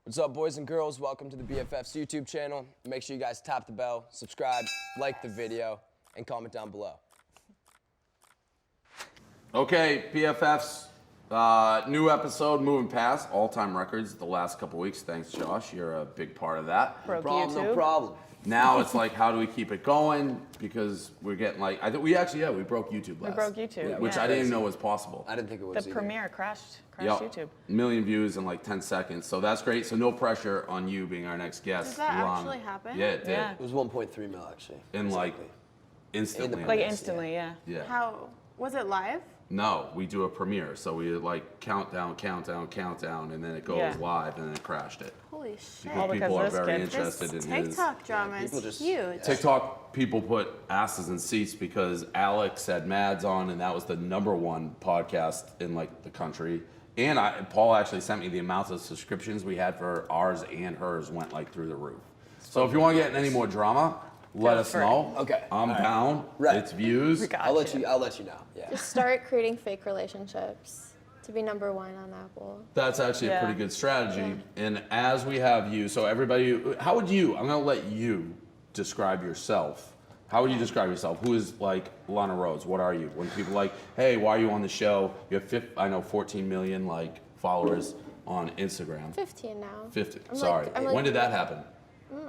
What's up, boys and girls? Welcome to the BFFs YouTube channel. Make sure you guys tap the bell, subscribe, like the video, and comment down below. Okay, BFFs, new episode, moving past all-time records the last couple weeks. Thanks, Josh. You're a big part of that. No problem, no problem. Now it's like, how do we keep it going? Because we're getting like, I think we actually, we broke YouTube last. We broke YouTube, which I didn't even know was possible. I didn't think it was The either. premiere crashed Yep. YouTube. 1 million views in like 10 seconds. So that's great. So no pressure on you being our next guest. Does that Elana. actually happen? Yeah, it did. Yeah. It was 1.3 mil, actually. In like, instantly. Like instantly, yeah. Yeah. How was it live? No, we do a premiere. So we like countdown, and then it goes live, and then it crashed it. Holy shit. Because All because people of are this very kid. interested This in his. TikTok drama People is just- huge. TikTok people put asses in seats because Alex had Mads on, and that was the #1 podcast in like the country. And Paul actually sent me the amounts of subscriptions we had for ours and hers went like through the roof. So if you want to get in any more drama, let us know. Okay. I'm down. Right. It's views. We got I'll let you. you know. Yeah. Just start creating fake relationships to be #1 on Apple. That's actually a pretty good strategy. And as we have you, so everybody, how would you, I'm going to let you describe yourself. How would you describe yourself? Who is like LANA RHOADES? What are you? When people are like, hey, why are you on the show? You have 14 million like followers on Instagram. 15 now. 50. I'm Sorry. like- I'm like- When did that happen?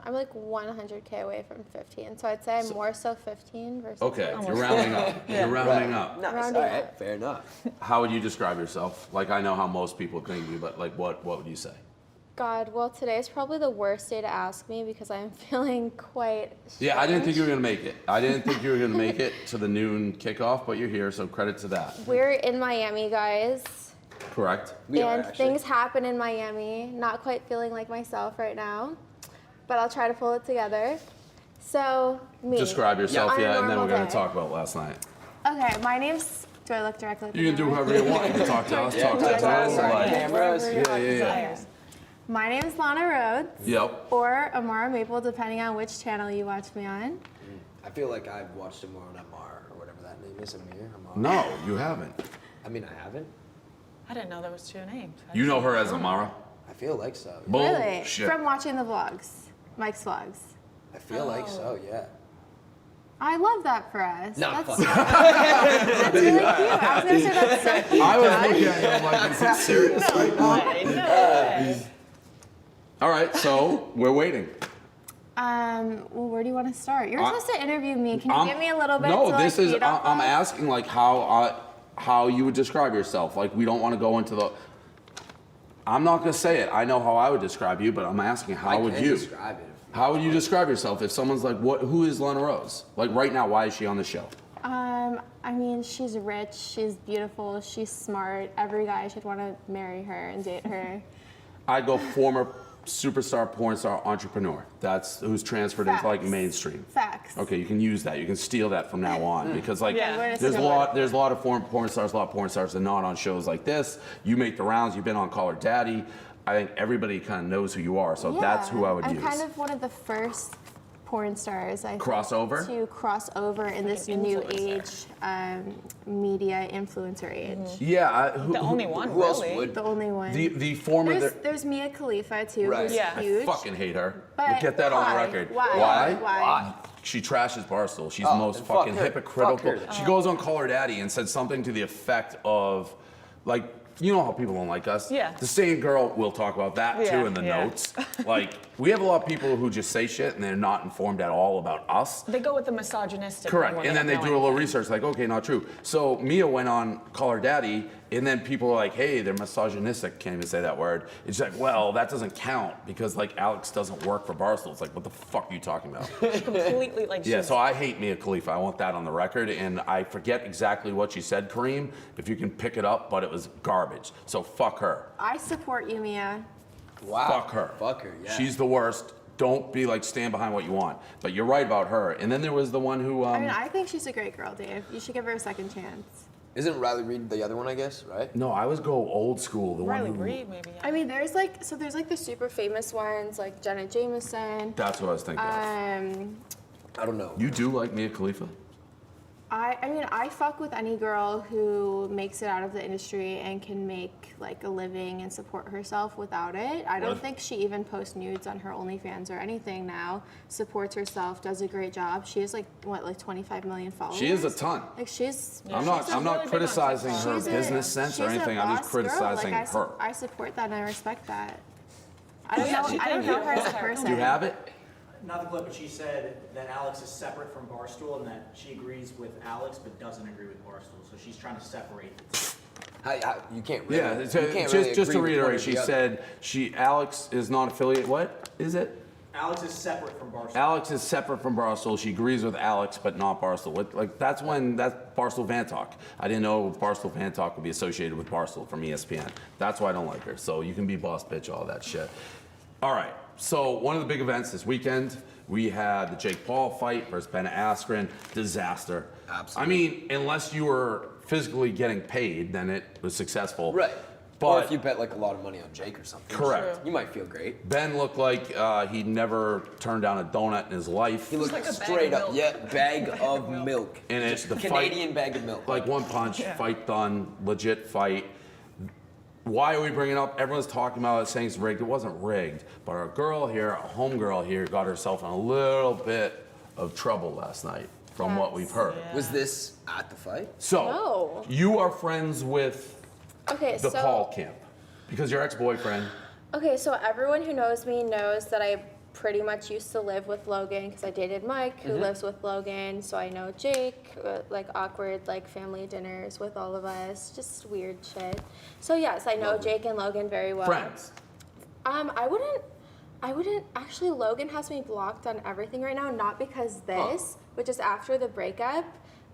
I'm like 100K away from 15, so I'd say I'm more so 15 versus. Okay, 14. you're rounding up. You're rounding up. Nice. Rounding All right. up. Fair enough. How would you describe yourself? Like I know how most people think of you, but like what would you say? God, well, today's probably the worst day to ask me because I'm feeling quite. Yeah, I didn't think strange. you were gonna make it. I didn't think you were gonna make it to the noon kickoff, but you're here, so credit to that. We're in Miami, guys. Correct. We are, And actually. things happen in Miami. Not quite feeling like myself right now, but I'll try to pull it together. So, me. Describe yourself, On a and then we're normal gonna day. talk about last night. Okay, my name's. Do I look directly at the You can do camera? whoever you want. You can talk to us, talk to us. Sorry, Like, cameras. yeah. My name's LANA RHOADES. Yep. Or Amara Maple, depending on which channel you watch me on. I feel like I've watched him more on Amar or whatever that name is. Amir. Amar. No, you haven't. I mean, I haven't. I didn't know there was 2 names. You know her as Amara. I feel like so. Really? Bullshit. From watching the vlogs. Mike's vlogs. I feel like so. Yeah. I love that for us. No, that's, fuck. that's really cute. I was gonna say that's so cute. I was Josh. looking at you like, is it serious right now? All right, so we're waiting. Well, where do you want to start? You're I- supposed to interview me. Can you give me a little bit? No, to, this like, is. feed off I'm of? asking like how you would describe yourself. Like we don't want to go into the. I'm not gonna say it. I know how I would describe you, but I'm asking how I would can you? describe it. How would you describe yourself if someone's like, "What? Who is LANA RHOADES?" Like right now, why is she on the show? I mean, she's rich, she's beautiful, she's smart. Every guy should want to marry her and date her. I'd go former superstar, porn star, entrepreneur. That's who's transferred into like Facts. mainstream. Facts. Okay, you can use that. You can steal that from now on because like Yeah. Where does there's it a go? lot of porn stars, a lot of porn stars that are not on shows like this. You make the rounds. You've been on Call Her Daddy. I think everybody kind of knows who you are, so that's who I would I'm use. kind of one of the first porn stars I think, Crossover? to cross over in this an new influencer. age, media influencer age. Yeah, The only one, Who else really. would? The only one. the former. there's Mia Khalifa too, Right. who's Yeah. huge. I fucking hate her. But We'll get that on the why? record. Why? Why? She trashes Barstool. She's the Oh, most then fuck fucking her. hypocritical. Fuck her. She goes on Call Her Daddy and said something to the effect of, like, you know how people don't like us? Yeah. The same girl, we'll talk about that Yeah, too in the yeah. notes. Like, we have a lot of people who just say shit and they're not informed at all about us. They go with the misogynistic Correct. one when And then they don't do a know little anything. research, like, okay, not true. So Mia went on Call Her Daddy, and then people were like, hey, they're misogynistic. Can't even say that word. It's like, well, that doesn't count because like Alex doesn't work for Barstool. It's like, what the fuck are you talking about? Completely like Yeah, she's- so I hate Mia Khalifa. I want that on the record, and I forget exactly what she said, Kareem, if you can pick it up, but it was garbage. So fuck her. I support you, Mia. Wow. Fuck her. Fuck her. Yeah. She's the worst. Don't be like, stand behind what you want. But you're right about her. And then there was the one who, I mean, I think she's a great girl, Dave. You should give her a second chance. Isn't Riley Reid the other one? I guess, right? no, I was go old school. The Riley one who, Reid, maybe. Yeah. I mean, there's like the super famous ones like Jenna Jameson. That's what I was thinking of. I don't know. You do like Mia Khalifa? I mean, I fuck with any girl who makes it out of the industry and can make like a living and support herself without it. I don't think she even posts nudes on her OnlyFans or anything now. Supports herself, does a great job. She has like what, like 25 million followers. She is a ton. Like she's. I'm not criticizing her business sense or anything. I'm just criticizing her. I support that and I respect that. I don't know her as a person. You have it? Not the clip, but she said that Alex is separate from Barstool and that she agrees with Alex but doesn't agree with Barstool. So she's trying to separate the two. You can't really. Yeah, you so can't just really to agree with one or reiterate, the she other. said Alex is not affiliated. What is it? Alex is separate from Barstool. Alex is separate from Barstool. She agrees with Alex, but not Barstool. Like that's Barstool Van Talk. I didn't know Barstool Van Talk would be associated with Barstool from ESPN. That's why I don't like her. So you can be boss bitch, all that shit. All right. So one of the big events this weekend, we had the Jake Paul fight versus Ben Askren. Disaster. Absolutely. I mean, unless you were physically getting paid, then it was successful. Right. But Or if you bet like a lot of money on Jake or something. correct. You might feel great. Ben looked like he never turned down a donut in his life. He looked like a bag straight of up. milk. Yeah, bag of milk. And it's the Canadian fight, bag of milk. like one punch, fight done, legit fight. Why are we bringing it up? Everyone's talking about it, saying it's rigged. It wasn't rigged, but our girl here, our homegirl here, got herself in a little bit of trouble last night, from what we've heard. Was this at the fight? So No. you are friends with Okay, the so Paul camp because your ex-boyfriend. okay, so everyone who knows me knows that I pretty much used to live with Logan because I dated Mike, who lives with Logan. So I know Jake, like awkward like family dinners with all of us, just weird shit. So yes, I know Jake and Logan very well. Friends. I wouldn't actually. Logan has me blocked on everything right now, not because this, but just after the breakup.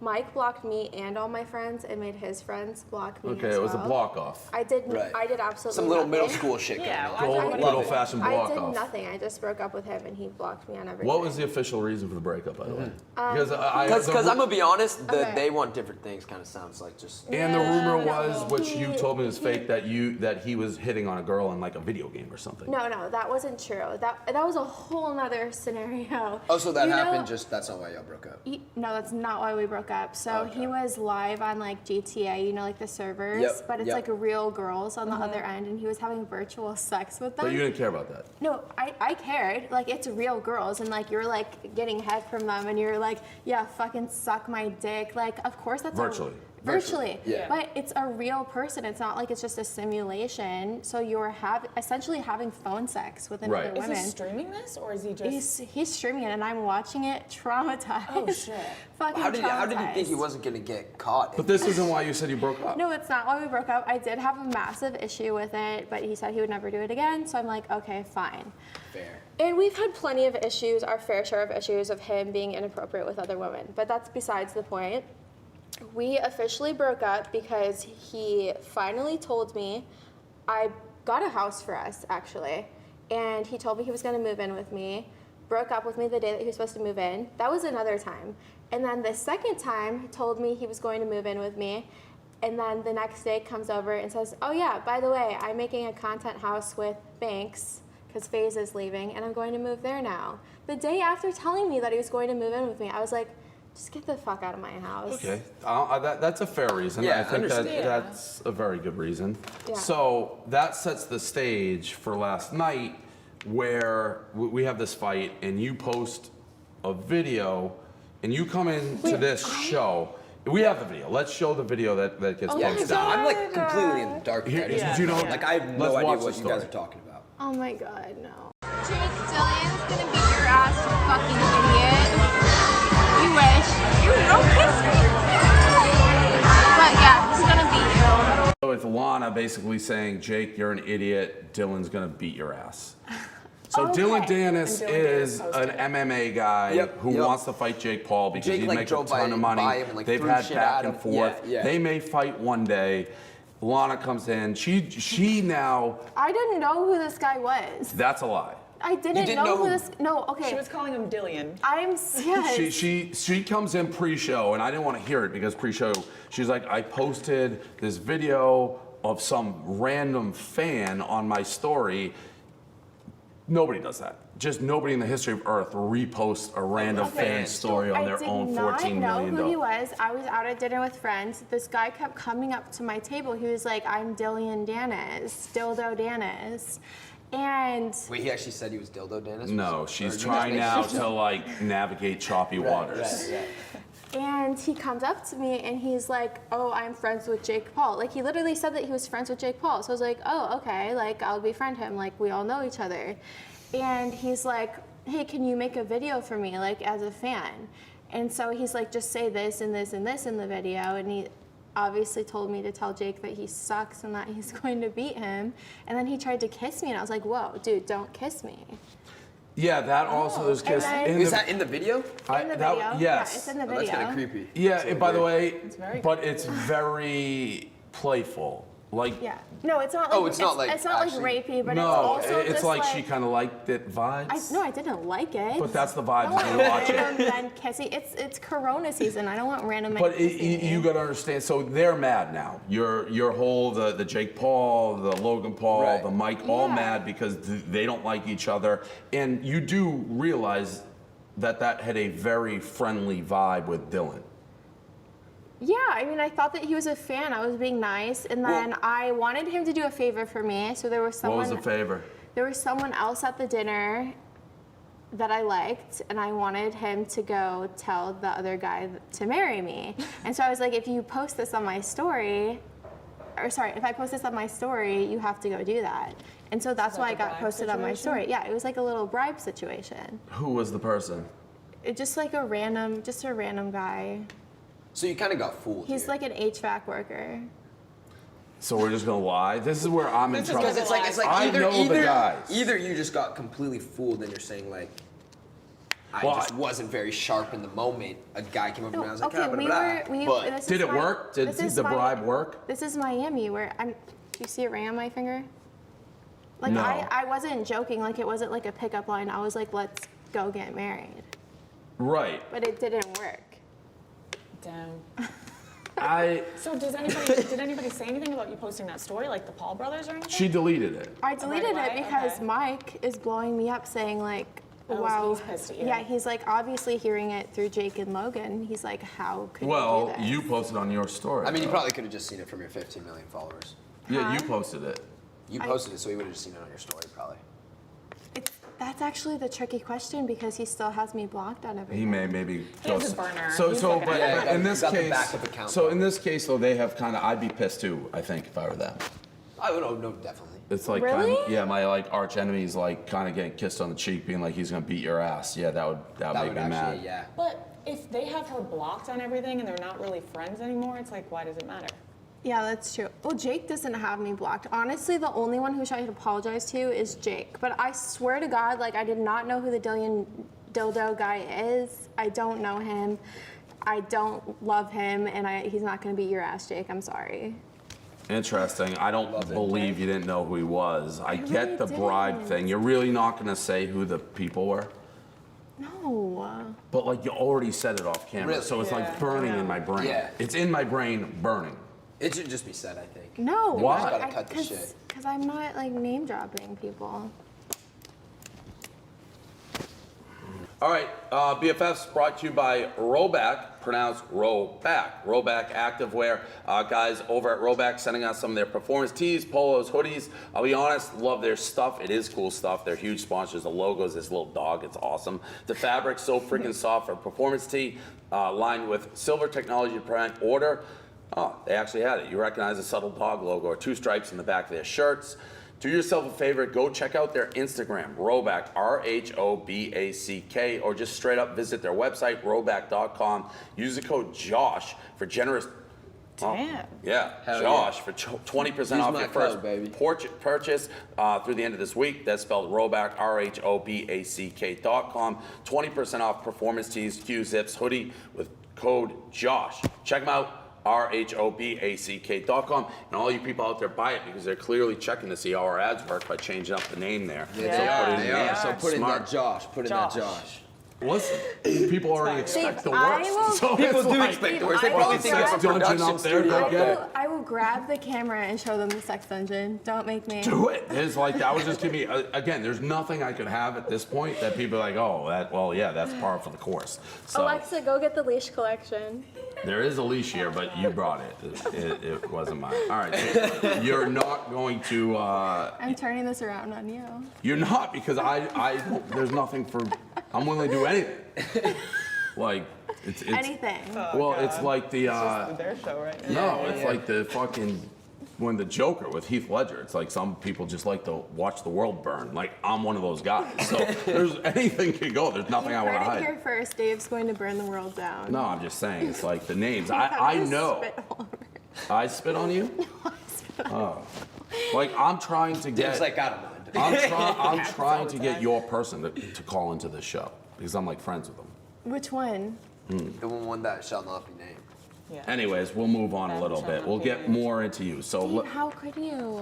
Mike blocked me and all my friends and made his friends block me Okay, as it was a well. block off. I did. Right. I did absolutely Some little middle nothing. school shit Yeah, going on. well, Good old-fashioned block I did off. nothing. I just broke up with him and he blocked me on everything. What was the official reason for the breakup, by the way? Because I'm gonna be honest, they want different things. Kind of sounds like just. And the rumor No, was, which he- you told me was fake, that he was hitting on a girl in like a video game or something. No, that wasn't true. That was a whole nother scenario. Oh, so that You know- happened. That's not why y'all broke up. No, that's not why we broke up. So he was live on like GTA, you know, like the servers, Yep, but it's yep. like real girls on the other end, and he was having virtual sex with them. But you didn't care about that. No, I cared. Like, it's real girls, and like you're like getting head from them, and you're like, yeah, fucking suck my dick. Like, of course that's Virtually. Virtually. Yeah. But it's a real person. It's not like it's just a simulation. So you're essentially having phone sex with another Right. Is woman. he streaming this or is he just? He's streaming it, and I'm watching it, traumatized. Oh, shit. Fucking How did he think he traumatized. wasn't gonna get caught? But this isn't why you said you broke up. No, it's not why we broke up. I did have a massive issue with it, but he said he would never do it again. So I'm like, okay, fine. Fair. And we've had plenty of issues, our fair share of issues of him being inappropriate with other women. But that's besides the point. We officially broke up because he finally told me, I got a house for us actually, and he told me he was going to move in with me, broke up with me the day that he was supposed to move in. That was another time. And then the second time, he told me he was going to move in with me, and then the next day comes over and says, oh yeah, by the way, I'm making a content house with Banks because FaZe is leaving, and I'm going to move there now. The day after telling me that he was going to move in with me, I was like, just get the fuck out of my house. Okay, that's a fair reason. Yeah, I think understand. that's a very good reason. Yeah. So that sets the stage for last night, where we have this fight, and you post a video, and you come into this show. We have the video. Let's show the video that gets Yeah, posted. because I'm like completely in the dark. Here, already. do you know? Like I have no Let's idea watch what the you guys story. are talking about. Oh my God, no. Jake, Dylan's gonna beat your ass, you fucking idiot. You wish. You don't kiss me. But yeah, he's gonna beat you. So it's LANA basically saying, Jake, you're an idiot. Dylan's gonna beat your ass. So Okay. Dylan Dennis And Dylan Dennis is posted an it. MMA guy Yep, who yep. wants to fight Jake Paul because Jake, he like, makes a drove by ton of money. him and, like, They've threw had shit back at and him. forth. Yeah, yeah. They may fight one day. LANA comes in. She now. I didn't know who this guy was. That's a lie. I didn't, didn't know who who- this. No, okay. She was calling him Dillian. Yes. She comes in pre-show, and I didn't want to hear it because pre-show she's like, I posted this video of some random fan on my story. Nobody does that. Just nobody in the history of Earth reposts a random fan story on their own 14 million. I did not know who he was. I was out at dinner with friends. This guy kept coming up to my table. He was like, "I'm Dillian Danis, Dildo Danis." And Wait, he actually said he was Dildo Danis? No, she's trying now to like navigate choppy waters. Right. And he comes up to me and he's like, "Oh, I'm friends with Jake Paul." Like, he literally said that he was friends with Jake Paul. So I was like, "Oh, okay, like, I'll befriend him. Like, we all know each other." And he's like, "Hey, can you make a video for me, like, as a fan?" And so he's like, "Just say this and this and this in the video." And he obviously told me to tell Jake that he sucks and that he's going to beat him. And then he tried to kiss me and I was like, "Whoa, dude, don't kiss me." Yeah, that also is because Is that in the video? In the video? Yes. Yeah, it's in the Oh, video. that's kind of creepy. Yeah, by the way, very it's very playful. Like, Yeah. No, it's not like, Oh, it's not like it's not like actually- rapey, but no, it's also it's just like she kind of liked it vibes. No, I didn't like it. But that's the vibes I when don't you want watch it. random men kissing. It's Corona season. I don't want random men But kissing me. you gotta understand. So they're mad now. Your whole the Jake Paul, the Logan Paul, Right. the Mike, all Yeah. mad because they don't like each other. And you do realize that had a very friendly vibe with Dylan. Yeah, I mean, I thought that he was a fan. I was being nice, and then I wanted him to do a favor for me. So there was What someone. was the favor? There was someone else at the dinner that I liked, and I wanted him to go tell the other guy to marry me. And so I was like, if you post this on my story, if I post this on my story, you have to go do that. And so that's why I got posted on my story. Yeah, it was like a little bribe situation. Who was the person? It just like a random guy. So you kind of got fooled. He's here. like an HVAC worker. So we're just gonna lie. This is where I'm in trouble. Because it's like I either, know the guys. either you just got completely fooled and you're saying like, I Well, just wasn't very sharp in the moment. A guy came up to me and I was like, Okay, ah, blah, blah, blah. But this Did is it work? Did this is the bribe work? This is Miami, where do you see a ring on my finger? Like, No. I wasn't joking. Like, it wasn't like a pickup line. I was like, let's go get married. Right. But it didn't work. Damn. So did anybody say anything about you posting that story, like the Paul brothers or anything? She deleted it. I deleted away? it because Okay. Mike is blowing me up saying like, Oh, so wow. he's pissed at you. Yeah, he's like obviously hearing it through Jake and Logan. He's like, how could Well, you do this? you posted on your story. I mean, you though. probably could have just seen it from your 15 million followers. Yeah, you posted it. You posted it, so he would have just seen it on your story, probably. That's actually the tricky question because he still has me blocked on everything. He may maybe. He has a burner. So He's so, looking but, at it. but in Yeah, this got the case, backup account so though. in this case though, they have kind of. I'd be pissed too. I think if I were them. I would know, definitely. It's like Really? my like arch enemy's like kind of getting kissed on the cheek, being like he's gonna beat your ass. Yeah, that would That make would me actually, mad. yeah. But if they have her blocked on everything and they're not really friends anymore, it's like, why does it matter? Yeah, that's true. Well, Jake doesn't have me blocked. Honestly, the only one who should apologize to is Jake. But I swear to God, like, I did not know who the dildo guy is. I don't know him. I don't love him, and he's not going to beat your ass, Jake. I'm sorry. Interesting. I don't believe you didn't know who he was. I get really the bribe didn't. thing. You're really not gonna say who the people were. No. But like you already said it off camera, Really? so it's like burning in my brain. Yeah. It's in my brain burning. It should just be said, I think. No. Why? just gotta cut the shit. Because I'm not, like, name-dropping people. All right, BFFs brought to you by Roback, pronounced Roback. Roback Activewear. Guys over at Roback sending us some of their performance tees, polos, hoodies. I'll be honest, love their stuff. It is cool stuff. They're huge sponsors. The logo's this little dog. It's awesome. The fabric's so freaking soft for a performance tee, lined with silver technology to prevent odor. Oh, they actually had it. You recognize the subtle dog logo or two stripes in the back of their shirts. Do yourself a favor, go check out their Instagram, Roback, RHOBACK, or just straight up visit their website, roback.com. Use the code JOSH for generous. Damn. Yeah, Hell Josh for 20% off my your first code, baby. purchase through the end of this week. That's spelled Roback, RHOBACK.com. 20% off performance tees, Q-Zips, hoodie with code JOSH. Check them out. RHOBACK.com, and all you people out there buy it because they're clearly checking to see how our ads work by changing up the name there. Yeah, So put it in they there. are. So put in Smart. that Josh. Put in that Josh. Josh. Listen, people already expect the I worst. will- So People it's do like, expect the worst. They I probably will think it's a sex dungeon production up there, studio. go get it. I will grab the camera and show them the sex dungeon. Don't make me. Do it. It's like that was just give me again. There's nothing I could have at this point that people are like, oh, that's par for the course. So Alexa, go get the leash collection. there is a leash here, but you brought it. It wasn't mine. All right, so you're not going to. I'm turning this around on you. You're not because there's nothing for. I'm willing to do anything. Like it's Anything. well, it's like the. Their show right now. No, it's like the fucking when the Joker with Heath Ledger. It's like some people just like to watch the world burn. Like I'm one of those guys. So there's anything can go. There's nothing I want to Heard it hide. here first. Dave's going to burn the world down. No, I'm just saying. It's like the names. I know. Spit all over. I spit on you. Oh, like I'm trying to get. It's like, I don't mind. I'm trying to get your person to call into this show because I'm like friends with them. Which one? The one that shall not be named. Yeah. Anyways, we'll move on a little bit. We'll get more into you. So Dave, how could you?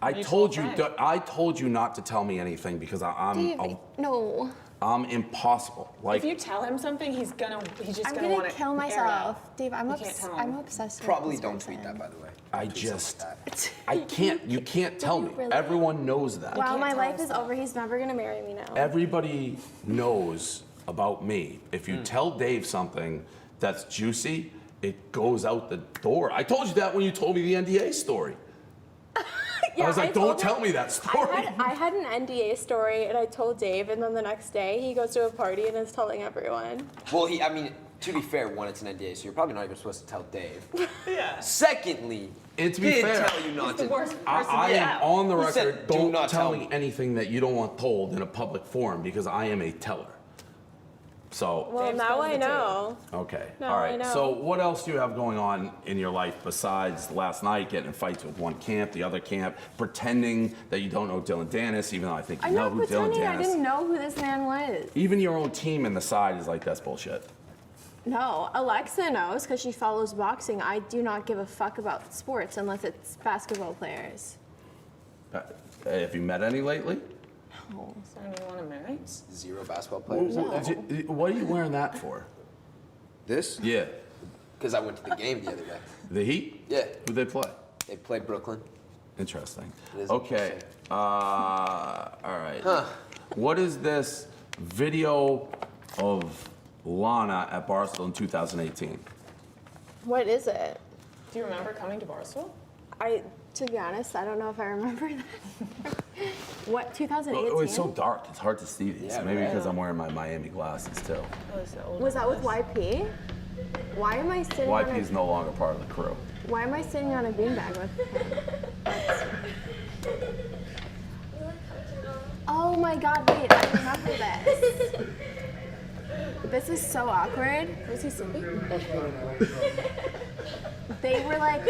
I You told told you. Frank. I told you not to tell me anything because Dave, no. I'm impossible. Like If you tell him something, he's just I'm gonna want gonna to kill myself. Dave, I'm, You can't tell him. I'm obsessed Probably with don't this tweet that, person. by the way. I Don't tweet something just. like that. I can't. You can't tell me. really? Everyone knows that. While my tell life us is over, he's never gonna marry me now. Everybody knows about me. If you tell Dave something that's juicy, it goes out the door. I told you that when you told me the NDA story. Yeah, I was like, told don't tell him- me that story. I had an NDA story and I told Dave, and then the next day he goes to a party and is telling everyone. Well, I mean, to be fair, one, it's an NDA, so you're probably not even supposed to tell Dave. Yeah. Secondly, And to he be didn't fair, tell you not to. I am on the Who said, record. "Do Don't not tell tell me me"? anything that you don't want told in a public forum because I am a teller. So, Well, Dave now spills I the tea. know. okay. Now All I right. know. So, what else do you have going on in your life besides last night getting in fights with one camp, the other camp, pretending that you don't know Dylan Dennis, even though I think you I'm know not who Dylan pretending I Dennis. didn't know who this man was. Even your own team in the side is like that's bullshit. No, Alexa knows because she follows boxing. I do not give a fuck about sports unless it's basketball players. Have you met any lately? Someone you want to marry? Zero basketball players. What are you wearing that for? This? Yeah. Because I went to the game the other day. The Heat? Yeah. Who they play? They played Brooklyn. Interesting. It is Okay. interesting. All right. What is this video of Lana at Barstool in 2018? What is it? Do you remember coming to Barstool? To be honest, I don't know if I remember that. What, 2018? Oh, it's so dark. It's hard to see these. Yeah, Maybe right. because I'm wearing my Miami glasses too. Was that with YP? Why am I sitting on YP is a, no longer part of the crew. Why am I sitting on a beanbag with him? Oh my god, wait, I remember this. This is so awkward. Was he sleeping? They were like,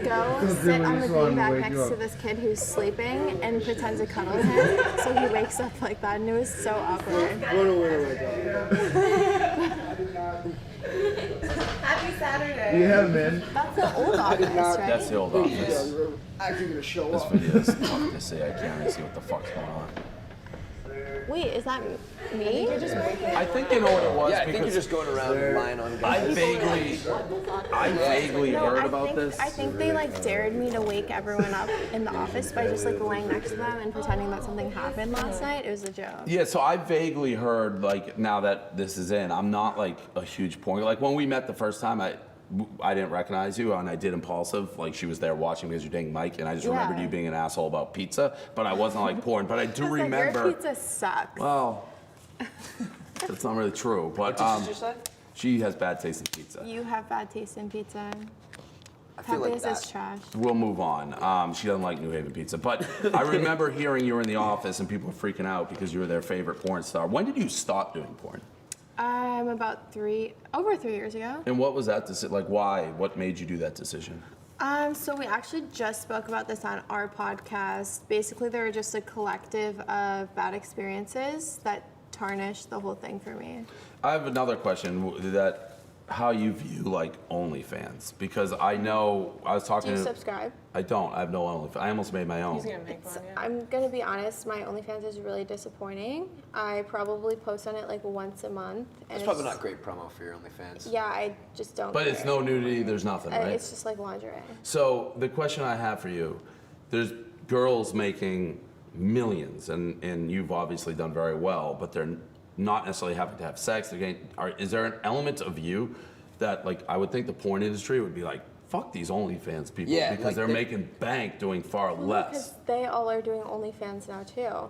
go sit on the beanbag next to this kid who's sleeping and pretend to cuddle him. So he wakes up like that, and it was so awkward. Happy Saturday. Yeah, man. That's the old office, right? That's the old office. Actually gonna show This up. video is tough to see. I can't really see what the fuck's going on. Wait, is that me? I think you know what it was Yeah, I think you're because just going around lying on I guys. vaguely No, heard I about think, this. I think they like dared me to wake everyone up in the office by just like laying next to them and pretending that something happened last night. It was a joke. Yeah, so I vaguely heard, like, now that this is in, I'm not, like, a huge porn. Like, when we met the first time, I didn't recognize you, and I did Impulsive. Like, she was there watching because you're dating Mike, and I just remembered you being an asshole about pizza, but I wasn't, like, porn. But I do Like, remember... your pizza sucks. Well, that's not really true, but What did you say? she has bad taste in pizza. You have bad taste in pizza. I feel like Pepe's is that. trash. We'll move on. She doesn't like New Haven pizza, but I remember hearing you were in the office and people were freaking out because you were their favorite porn star. When did you stop doing porn? About over 3 years ago. And what was that decision? Like, why? What made you do that decision? So we actually just spoke about this on our podcast. Basically, they were just a collective of bad experiences that tarnished the whole thing for me. I have another question that how you view like OnlyFans, because I know I was talking Do you to. subscribe? I don't. I have no OnlyFans. I almost made my own. He's gonna make one, yeah. I'm gonna be honest, my OnlyFans is really disappointing. I probably post on it like once a month. And It's probably not great promo for your OnlyFans. Yeah, I just don't But it's care. no nudity. There's nothing, right? It's just like lingerie. So the question I have for you, there's girls making millions, and you've obviously done very well, but they're not necessarily having to have sex. They're getting, is there an element of you that, like, I would think the porn industry would be like, fuck these OnlyFans people, Yeah, because like they're they- making bank doing far Because less. they all are doing OnlyFans now too.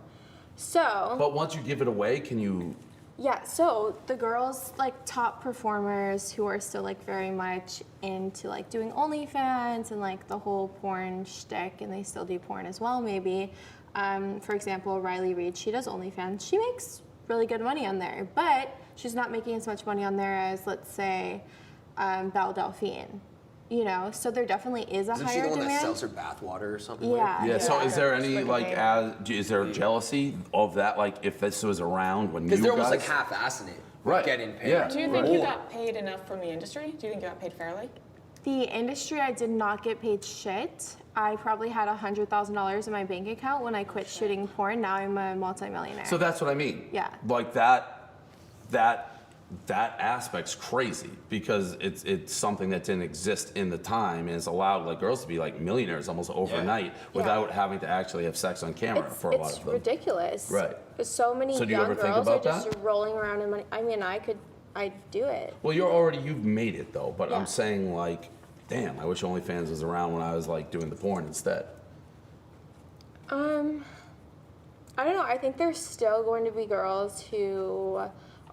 So But once you give it away, can you? yeah, so The girls, like top performers who are still like very much into like doing OnlyFans and like the whole porn shtick, and they still do porn as well, maybe. For example, Riley Reid, she does OnlyFans. She makes really good money on there, but she's not making as much money on there as, let's say, Belle Delphine. You know, so there definitely is a Isn't she higher the one that demand. sells her bathwater or something? Yeah. Yeah. So is there any Like like, a is there jealousy of that? Like, if this was around when you Because they're almost guys? like half-assing it. Right. Getting paid. Yeah. Do you think you got paid enough from the industry? Do you think you got paid fairly? The industry, I did not get paid shit. I probably had $100,000 in my bank account when I quit shooting porn. Now I'm a multimillionaire. So that's what I mean. Yeah. Like that aspect's crazy, because it's something that didn't exist in the time, and it's allowed like girls to be like millionaires almost overnight without having to actually have sex on camera for a lot it's of them. ridiculous. Right. So many So do you young ever think girls are about just that? rolling around in money. I mean, I'd do it. Well, you've made it though, but Yeah. I'm saying like, damn, I wish OnlyFans was around when I was like doing the porn instead. I don't know. I think there's still going to be girls who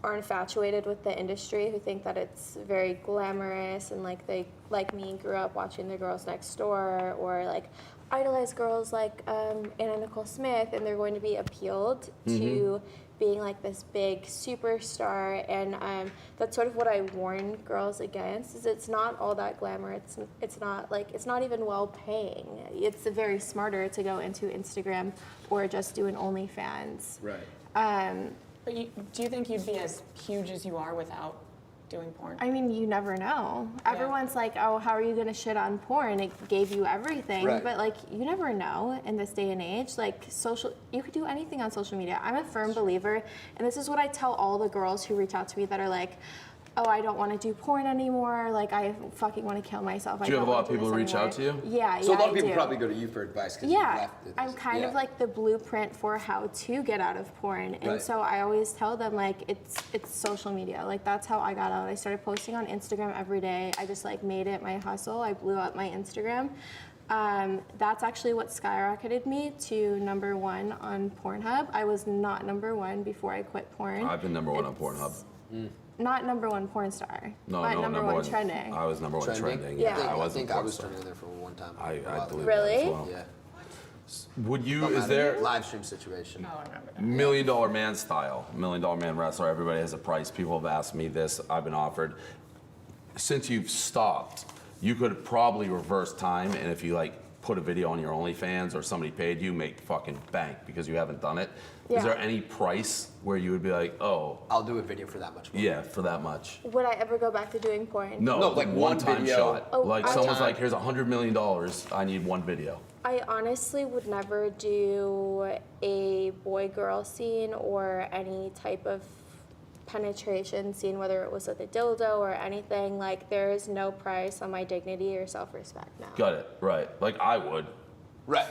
are infatuated with the industry, who think that it's very glamorous, and like they, like me, grew up watching The Girls Next Door, or like idolize girls like Anna Nicole Smith, and they're going to be appealed to being like this big superstar. And that's sort of what I warn girls against, is it's not all that glamour. It's not even well paying. It's very smarter to go into Instagram or just do an OnlyFans. Right. But do you think you'd be as huge as you are without doing porn? I mean, you never know. Everyone's like, oh, how are you gonna shit on porn? It gave you everything. Right. But like, you never know in this day and age. Like you could do anything on social media. I'm a firm believer, and this is what I tell all the girls who reach out to me that are like, oh, I don't want to do porn anymore. Like, I fucking want to kill myself. Do you have a lot of people who reach out to you? Yeah, So yeah, a lot of I people do. probably go to you for advice because you Yeah, left it. I'm kind of like the blueprint for how to get out of porn, and Right. so I always tell them like it's social media. Like that's how I got out. I started posting on Instagram every day. I just like made it my hustle. I blew up my Instagram. That's actually what skyrocketed me to #1 on Pornhub. I was not #1 before I quit porn. I've been #1 on Pornhub. Not #1 porn star. No, but no, #1 trending. I was #1 trending. Yeah. I wasn't think I porn was star. trending there for one time. I believe Really? that as well. Yeah. Would you? Is there live stream situation? Oh, I remember that. $1 Million Man style, $1 Million Man wrestler? Everybody has a price. People have asked me this. I've been offered. Since you've stopped, you could probably reverse time, and if you like put a video on your OnlyFans or somebody paid you, make fucking bank because you haven't done it. Yeah. Is there any price where you would be like, oh, I'll do a video for that much money. yeah, for that much? Would I ever go back to doing porn? No, No, like one one-time video. shot. Oh, like one someone's time. like, here's $100 million. I need one video. I honestly would never do a boy-girl scene or any type of penetration scene, whether it was with a dildo or anything. Like, there is no price on my dignity or self-respect now. Got it. Right. Like I would. Right.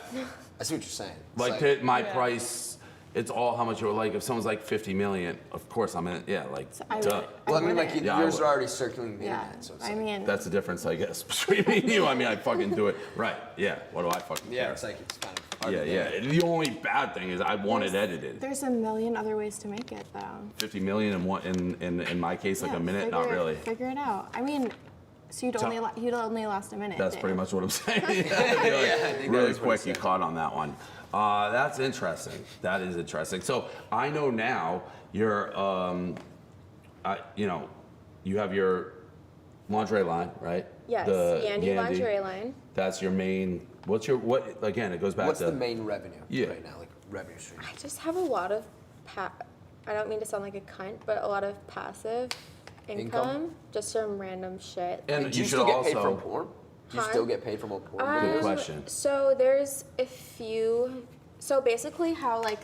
I see what you're saying. It's Like, my price, it's all how much you were like. If someone's like 50 million, of course I'm in it. Yeah, like, I duh. would- well, I mean, like wouldn't. Yeah, I yours would. are already circulating the Yeah, internet, so it's I like, mean, That's the difference, I guess, between me and you. I mean, I fucking do it. Right. Yeah. What do I fucking yeah, care? it's like it's kind of hard Yeah, to yeah. The only bad thing is I want it edited. there's a million other ways to make it though. 50 million in one, in my case, like Yeah, a minute, not really. Figure it out. I mean, so you'd only last a minute. That's Dave. pretty much what I'm saying. I feel like I think that really is what quick, he you said. caught on that one. That's interesting. That is interesting. So I know now you're, you know, you have your lingerie line, right? Yes, The Yandy lingerie line. That's your main. What? Again, it goes back What's to the main revenue Yeah. right now, like revenue stream? I just have a lot of I don't mean to sound like a cunt, but a lot of passive income, just some random shit. And Do you you should still get also. paid from porn? Do you Huh? still get paid from a porn? Good videos? question. So there's a few. So basically, how like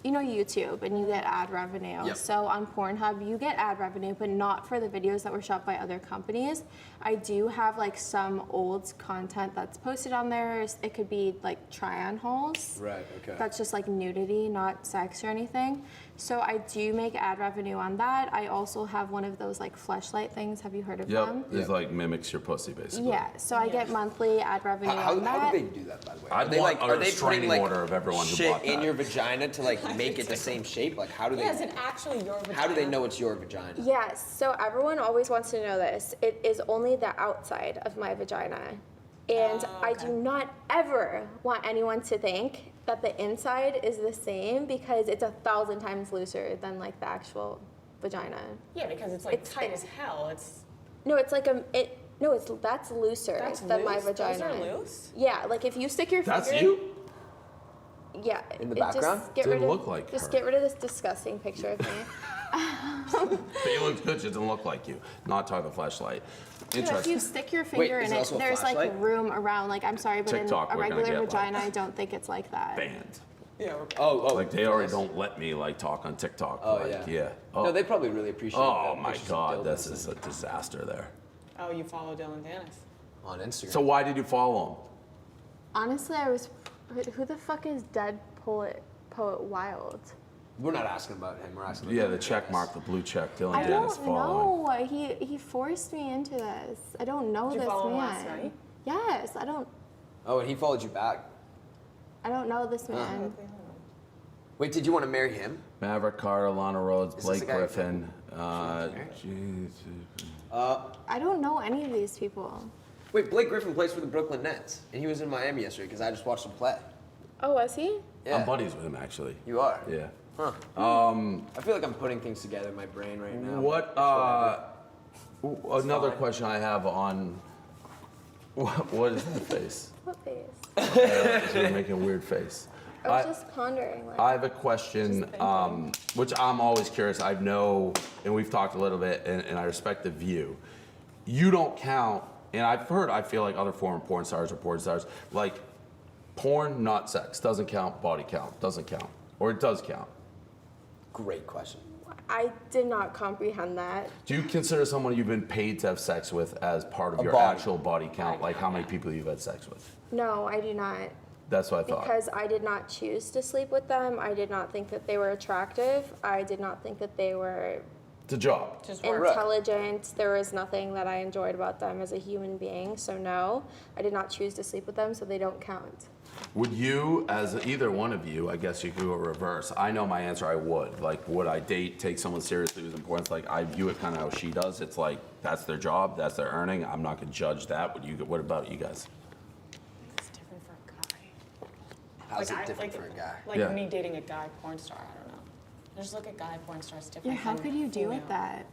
you know YouTube and you get ad revenue. Yep. So on Pornhub, you get ad revenue, but not for the videos that were shot by other companies. I do have like some old content that's posted on there. It could be like try-on hauls. Right, okay. That's just like nudity, not sex or anything. So I do make ad revenue on that. I also have one of those like fleshlight things. Have you heard of them? Yep. It's like mimics your pussy basically. Yeah. So I get monthly ad revenue on that. How do they do that, by the way? I'd Are they want like, a are they restraining putting like order of everyone who shit bought in that. your vagina to like make it the same shape? Like how do they? Yeah, is it actually your vagina? How do they know it's your vagina? Yes, so everyone always wants to know this. It is only the outside of my vagina. And I do not ever want anyone to think that the inside is the same because it's 1,000 times looser than like the actual vagina. Yeah, because it's like It's- tight as hell. It's No, it's like that's looser that's than loose. my vagina. Those are loose. Yeah, like if you stick your That's finger. you? Yeah. In the it background? Just get Didn't rid of, look like Just her. get rid of this disgusting picture of me. But you look good, she doesn't look like you. Not talking the flashlight. If you Interesting. stick your finger is in it it, also a there's like flashlight? room around. Like I'm sorry, but TikTok, in a we're gonna regular get, like, vagina, I don't think it's like that. Banned. Yeah. Oh, Like they already don't let me like talk on TikTok. Oh, like, yeah. Oh, No, they probably really appreciate. oh the my pictures of God, dildos this is a disaster there. Oh, you follow Dylan Dennis. on Instagram. So why did you follow him? Honestly, who the fuck is dead poet Wild? we're not asking about him. We're asking. Yeah, about the check mark, the blue check, Dylan I Dennis don't following. know. He forced me into this. I don't know Did you this follow him man. last night? Yes, Oh, and he followed you back. I don't know this man. Wait, did you want to marry him? Maverick Carter, LANA RHOADES, this Blake the guy- Griffin. married? I don't know any of these people. Wait, Blake Griffin plays for the Brooklyn Nets, and he was in Miami yesterday because I just watched him play. Oh, was he? Yeah. I'm buddies with him actually. You are. Yeah. Huh. I feel like I'm putting things together in my brain right now. What? Another question I have on. What is that face? What face? You're making a weird face. I was just pondering. Like, I have a question, which I'm always curious. I know, and we've talked a little bit, and I respect the view. You don't count, and I've heard, I feel like other foreign porn stars or porn stars, like porn, not sex, doesn't count, body count, doesn't count. Or it does count. Great question. I did not comprehend that. Do you consider someone you've been paid to have sex with as part of A your body. actual body count? Like how many people you've had sex with? No, I do not. That's what I thought. Because I did not choose to sleep with them. I did not think that they were attractive. I did not think that they were It's a job. Just work. intelligent. There was nothing that I enjoyed about them as a human being. So no, I did not choose to sleep with them, so they don't count. Would you, as either one of you, I guess you could go reverse. I know my answer, I would. Like, would I take someone seriously who's important? Like, I view it kind of how she does. It's like, that's their job, that's their earning. I'm not gonna judge that. What about you guys? It's different for a guy. How's Like, it different for a guy? Like Yeah. me dating a guy porn star, I don't know. I just look at guy porn stars Yeah, different. how than could you deal with female. that?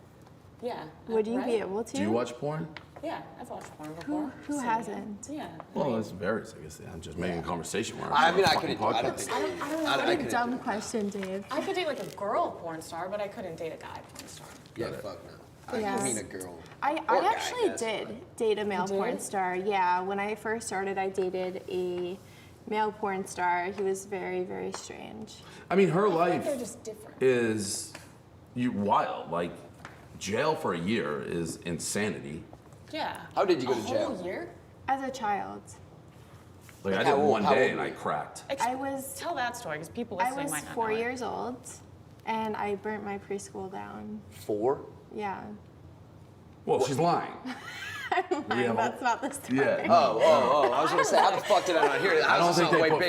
Yeah. Would you right? be able to? Do you watch porn? Yeah, I've watched porn before. Who So, hasn't? Yeah. Well, this varies, I guess. I'm just making a conversation where I I'm mean, on a I fucking couldn't. I don't podcast. think. I don't know. I What a couldn't dumb do it. question, Dave. I could date like a girl porn star, but I couldn't date a guy porn star. Yeah, Got it. fuck no. I Yeah. mean a girl. I Or guy, actually guess, did date a male did? porn star. Yeah, when I first started, I dated a male porn star. He was very, very strange. I mean, her I feel like life they're just different. is wild. Like, jail for a year is insanity. Yeah. How did you go a to jail? whole year? As a child, Like, Like, I how did old- one how day old and were I you? cracked. I was Tell that story because people I listening was might not 4 know it. years old, and I burnt my preschool down. 4? Yeah, Well, she's lying. have that's not the story. Yeah. Oh. I was gonna say, how the fuck did I not hear that? I don't think they put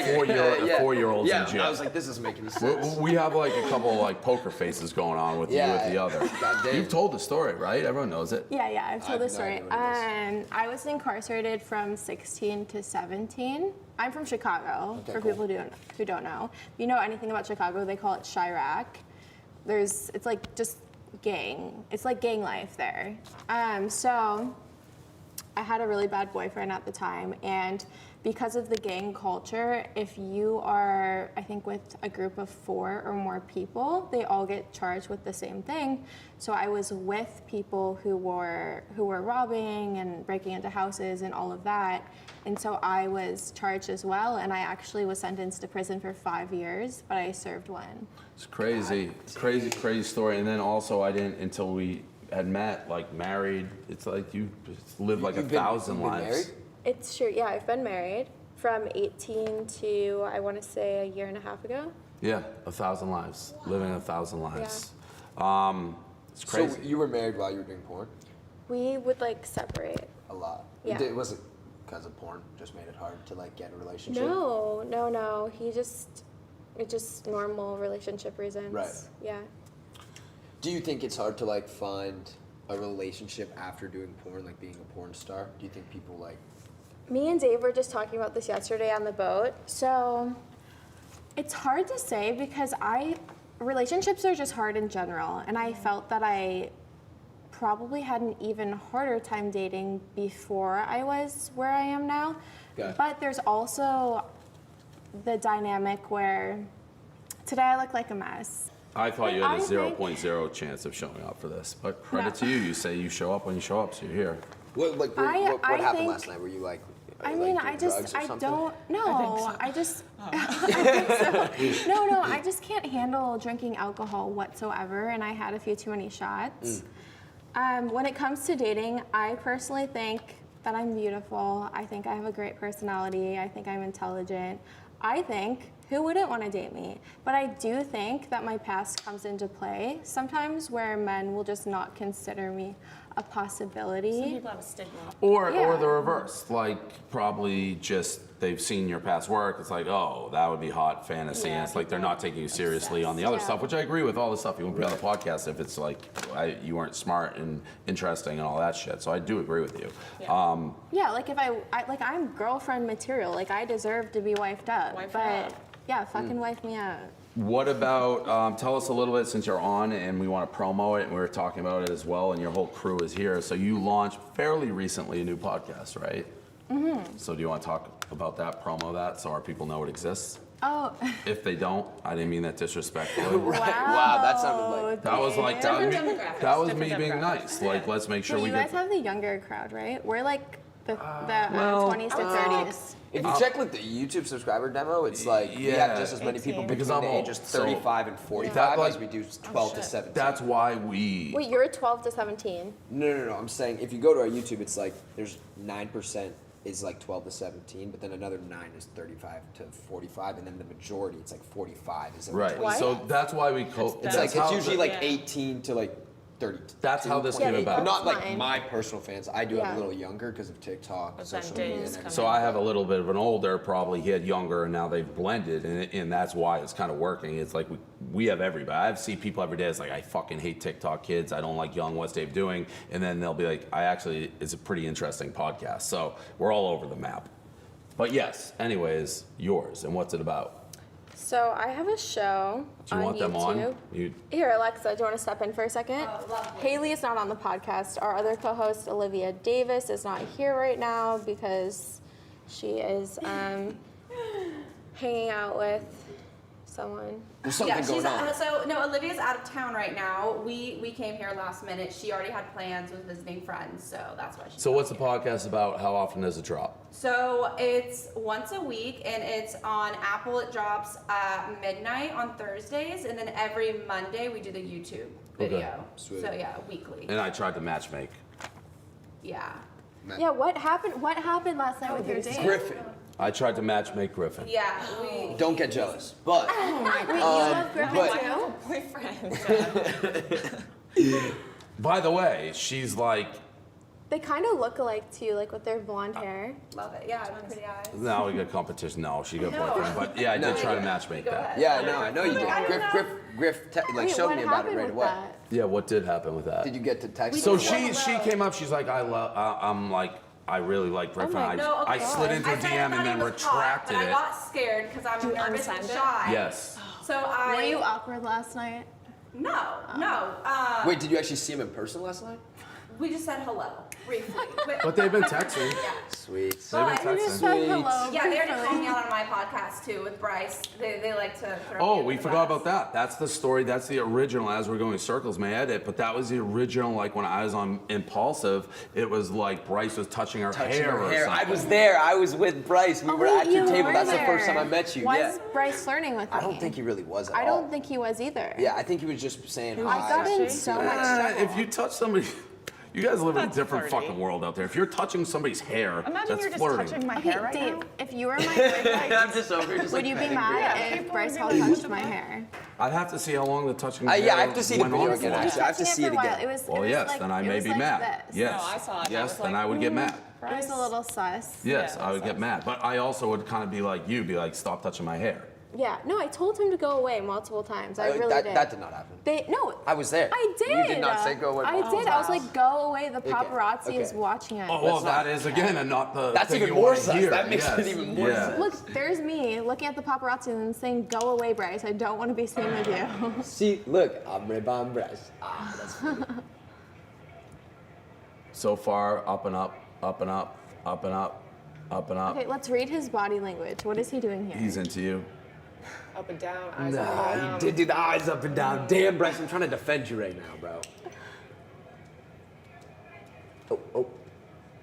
4-year-olds yeah, in jail. I was like, this doesn't make any sense. We have like a couple like poker faces going on with you with the other. goddamn. You've told the story, right? Everyone knows it. Yeah, I've told I the have no story. idea what it I was incarcerated from 16 to 17. I'm from Chicago, for cool. people who don't know. If you know anything about Chicago, they call it Chirac. It's like just gang. It's like gang life there. So I had a really bad boyfriend at the time, and because of the gang culture, if you are, I think, with a group of 4 or more people, they all get charged with the same thing. So I was with people who were robbing and breaking into houses and all of that. And so I was charged as well, and I actually was sentenced to prison for 5 years, but I served 1. It's crazy, crazy story. And then also, I didn't until we had met, like married. It's like you live like You've 1,000 been lives. married? It's true. Yeah, I've been married from 18 to I want to say a year and a half ago. Yeah, 1,000 lives, living 1,000 lives. It's So crazy. you were married while you were doing porn? We would like separate. A lot. Yeah. It wasn't because of porn, just made it hard to like get a relationship? No. It's just normal relationship reasons. Right. Yeah. Do you think it's hard to like find a relationship after doing porn, like being a porn star? Do you think people like... Me and Dave were just talking about this yesterday on the boat. So it's hard to say because relationships are just hard in general, and I felt that I probably had an even harder time dating before I was where I am now. Okay. But there's also the dynamic where today I look like a mess. I thought you had a I think- 0.0 chance of showing up for this, but credit No. to you. You say you show up when you show up, so you're here. What I happened think- last night? Were you like... I like mean, doing I drugs or something? don't know. I just, I think so. No, I just can't handle drinking alcohol whatsoever, and I had a few too many shots. When it comes to dating, I personally think that I'm beautiful. I think I have a great personality. I think I'm intelligent. I think, who wouldn't want to date me? But I do think that my past comes into play sometimes where men will just not consider me a possibility. Some people have a stigma. Or Yeah. the reverse, like probably just they've seen your past work. It's like, oh, that would be hot fantasy. Yeah, and it's like they're not taking you seriously on the other stuff, which I agree with all the stuff. You wouldn't be on the podcast if it's like you weren't smart and interesting and all that shit. So I do agree with you. Yeah. Yeah, like if I'm girlfriend material. Like I deserve to be wifed up. Wife but her up. yeah, fucking wife me up. What about, tell us a little bit, since you're on and we want to promo it, and we were talking about it as well, and your whole crew is here. So you launched fairly recently a new podcast, right? Mm-hmm. So do you want to talk about that, promo that, so our people know it exists? Oh, If they don't, I didn't mean that disrespectfully. Right. Wow, that sounded like... That was like, Different that demographics, was me different being demographics. nice. Like, let's make sure but we you guys get... have the younger crowd, right? We're like the well, 20s to 30s. If you check like the YouTube subscriber demo, it's like we Yeah. have just as many people 18. between Because the I'm old, ages so- 35 and 45 That, like- as we do 12 to shit. 17. That's why we... Wait, you're 12 to 17. No. I'm saying if you go to our YouTube, it's like there's 9% is like 12 to 17, but then another 9 is 35 to 45, and then the majority, it's like 45 is in Right. between. What? So that's why we... It's That's like how it's usually like yeah. 18 to like 30. That's how this Yeah, came about. But not like Fine. my personal fans. I do have Yeah. a little younger because of TikTok, But then social media, days and come everything. So I have a little bit of an older, probably he had younger, and now they've blended, and that's why it's kind of working. It's like we have everybody. I see people every day. It's like I fucking hate TikTok kids. I don't like young. What's Dave doing? And then they'll be like, it's a pretty interesting podcast. So we're all over the map. But yes, anyways, yours and what's it about? So I have a show Do you on want YouTube. them on? Here, Alexa, do you want to step in for a second? Haley is not on the podcast. Our other co-host, Olivia Davis, is not here right now because she is hanging out with someone. There's something she's going on. so no, Olivia's out of town right now. We came here last minute. She already had plans with visiting friends, so that's why she's So not what's the here. podcast about? How often does it drop? So it's once a week, and it's on Apple. It drops at midnight on Thursdays, and then every Monday we do the YouTube video. Sweet. So yeah, weekly. And I tried to matchmake. Yeah. Yeah, what happened last night with your date? Griffin. I tried to matchmake Griffin. Yeah. We. Don't get jealous. But Wait, you love Griffin but- too? Boyfriend. By the way, she's like, They kind of look alike too, like with their blonde hair. Love it. Yeah, pretty eyes. now we got competition. No, she got No. boyfriend. But yeah, I did try to matchmake Go that. ahead. yeah, no, I know you did. I don't know. Griff like Wait, showed what me about it happened right with away. that? Yeah, what did happen with that? Did you get to text? So her? she came up. She's like, I'm like, I really like Griffin. my No, okay. I slid into I a said I DM thought and then he was hot, retracted but it. I got scared because I'm you nervous and unsend it? shy. Yes. So I. Were you awkward last night? No. Wait, did you actually see him in person last night? We just said hello. briefly. But they've been texting. Sweet. They've been But- texting. Hello. Yeah, they already called me out on my podcast too with Bryce. They like to throw me Oh, under we the forgot bus. about that. That's the story. That's the original. As we're going circles, may I edit, but that was the original. Like when I was on Impulsive, it was like Bryce was touching her hair or something. I was there. I was with Bryce. We were at your You table. were That's the there. first time I met you. Was Yeah. Bryce flirting with me? I don't think he really was at I all. don't think he was either. Yeah, I think he was just saying hi. I got in so much trouble. If you touch somebody, you guys live in a That's different flirty. fucking world out there. If you're touching somebody's hair, Imagine that's you're just flirting. touching my Okay, hair right Dave, now. if you were my boyfriend, I'm just over here, just would like you be petting mad Yeah, if people Bryce would Hall be like, touched what my the hair? I'd have to see how long the touching. Yeah, I hair have to see the went video on again, for. actually. I have to Touching see it for a while. again. It was, Well, it was yes, like, then I it may was be like mad. this. Yes, No, I saw it. I yes, was then like, I would get mad. It was a little sus. Yes, Yeah, I would get mad. But I also would kind of be like you, be like, stop touching my hair. Yeah, no, I told him to go away multiple times. I really that, did. that did not happen. No, I was there. I did. You did not say go away. I did. I was like, go away. The paparazzi okay. is watching us. Oh, well, That's not- that is again, and not the. That's thing even you more wanna sus. hear. That makes it Yes. even more Yeah. sus. Look, there's me looking at the paparazzi and saying, go away, Bryce. I don't want to be seen with you. See, look, I'm Ray-Ban Bryce. Ah, that's funny. So far, up and up, up and up, up and up, up and up. Okay, let's read his body language. What is he doing here? He's into you. Up and down, eyes up and Nah, down. you did do the eyes up and down. Damn, Bryce, I'm trying to defend you right now, bro. Oh.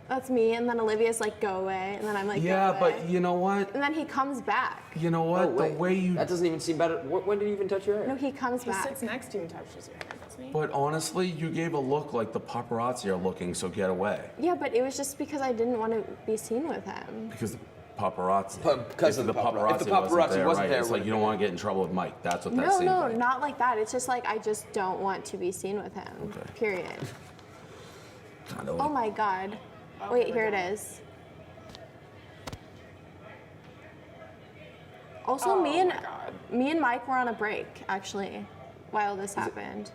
That's me, and then Olivia's like, go away, and then I'm like, Yeah, go but away. you know what? And then he comes back. You know what? Oh, wait. The way you. That doesn't even seem better. When did he even touch your hair? No, he comes He back. sits next to you and touches your hair, doesn't he? But honestly, you gave a look like the paparazzi are looking, so get away. Yeah, but it was just because I didn't want to be seen with him. Because the paparazzi. Because If of the paparazzi. If the wasn't paparazzi there, wasn't right? there, It's like it you don't would've want to get in trouble with Mike. That's what that No, seems no, like. not like that. It's just like I just don't want to be seen with him. Okay. Period. Kind of Oh like. my God. Oh, Wait, here here we it go. is. Also, Oh me and my God. Mike were on a break actually, while this happened.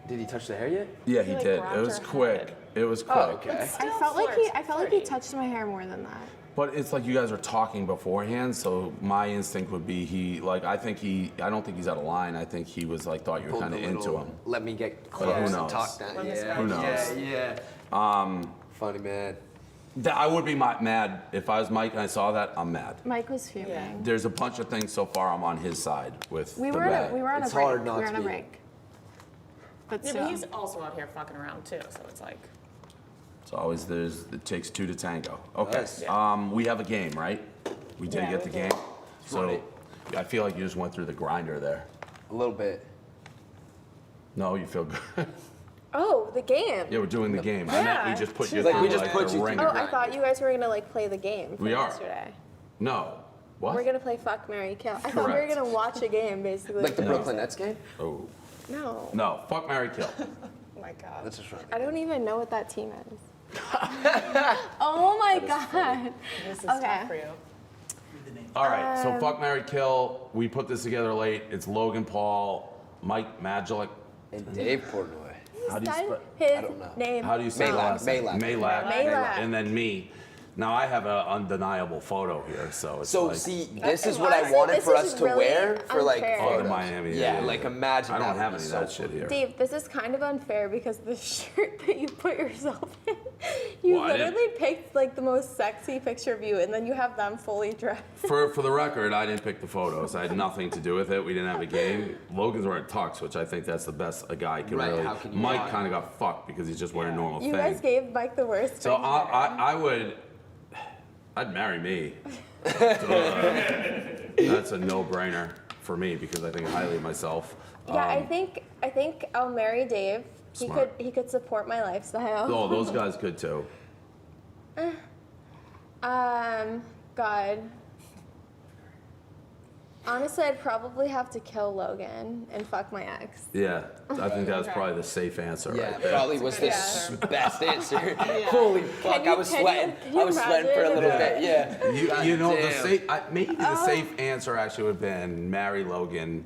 Did he touch the hair yet? Yeah, he like, did. It grabbed was her quick. head. It was quick. Okay. I Still felt like he flirty. touched my hair more than that. But it's like you guys are talking beforehand, so my instinct would be I don't think he's out of line. I think he was like, thought you were Pulled kind of the into little, him. Let me get who close and knows? talk down. Let me Yeah, scratch Who knows? yeah. Funny, man. I would be mad if I was Mike and I saw that. I'm mad. Mike was fuming. Yeah. There's a bunch of things so far I'm on his side with We the were red. on a It's break. hard not we were to on a be. break. But Yeah, still. but he's also out here fucking around too, so it's like. It's always it takes two to tango. Okay. Nice. We have a game, right? We did Yeah, get we the did. game. So I feel like you just went through the grinder there. A little bit. No, you feel good. Oh, the game. Yeah, we're doing the game. I meant we just put you Like, through we just like put the you through ring. the Oh, I thought you guys were gonna like play the game from We are. yesterday. No. What? We're gonna play Fuck, Marry, Kill. I thought we were Correct. gonna watch a game basically. Like the Brooklyn Nets game? Oh. No. No. Fuck, marry, kill. Oh my God. That's just right. I don't even know what that team is. Oh my God. This is Okay. tough for you. All right. So fuck, marry, kill. We put this together late. It's Logan Paul, Mike MAJLAK. And Dave Portnoy. How do you Said spell? his I don't know. name. How do you say the last name? MAJLAK. MAJLAK. And then me. Now I have an undeniable photo here, so it's So like, see, this is what I Honestly, wanted this for is us to really wear for like unfair. oh, the photos. Miami. Yeah, like imagine I don't that have would any be of that so shit here. Dave, this is kind of unfair because the shirt that you put yourself in, you Well, I didn't- literally picked like the most sexy picture of you, and then you have them fully dressed. For the record, I didn't pick the photos. I had nothing to do with it. We didn't have a game. Logan's wearing tux, which I think that's the best a guy can Right, really. how can you Mike not? kind of got fucked because he's just wearing normal You thing. guys gave Mike the worst. So thing ever. I would, I'd marry me. That's a no-brainer for me because I think highly of myself. Yeah, I think I'll marry Dave. Smart. He could support my lifestyle. Oh, those guys could too. God. Honestly, I'd probably have to kill Logan and fuck my ex. Yeah, I think that's probably the safe answer Yeah, right there. probably was the best answer. Holy fuck, you- I was can you- sweating. can you I was sweating for a imagine? little bit. Yeah. You know, Goddamn. maybe the safe answer actually would have been marry Logan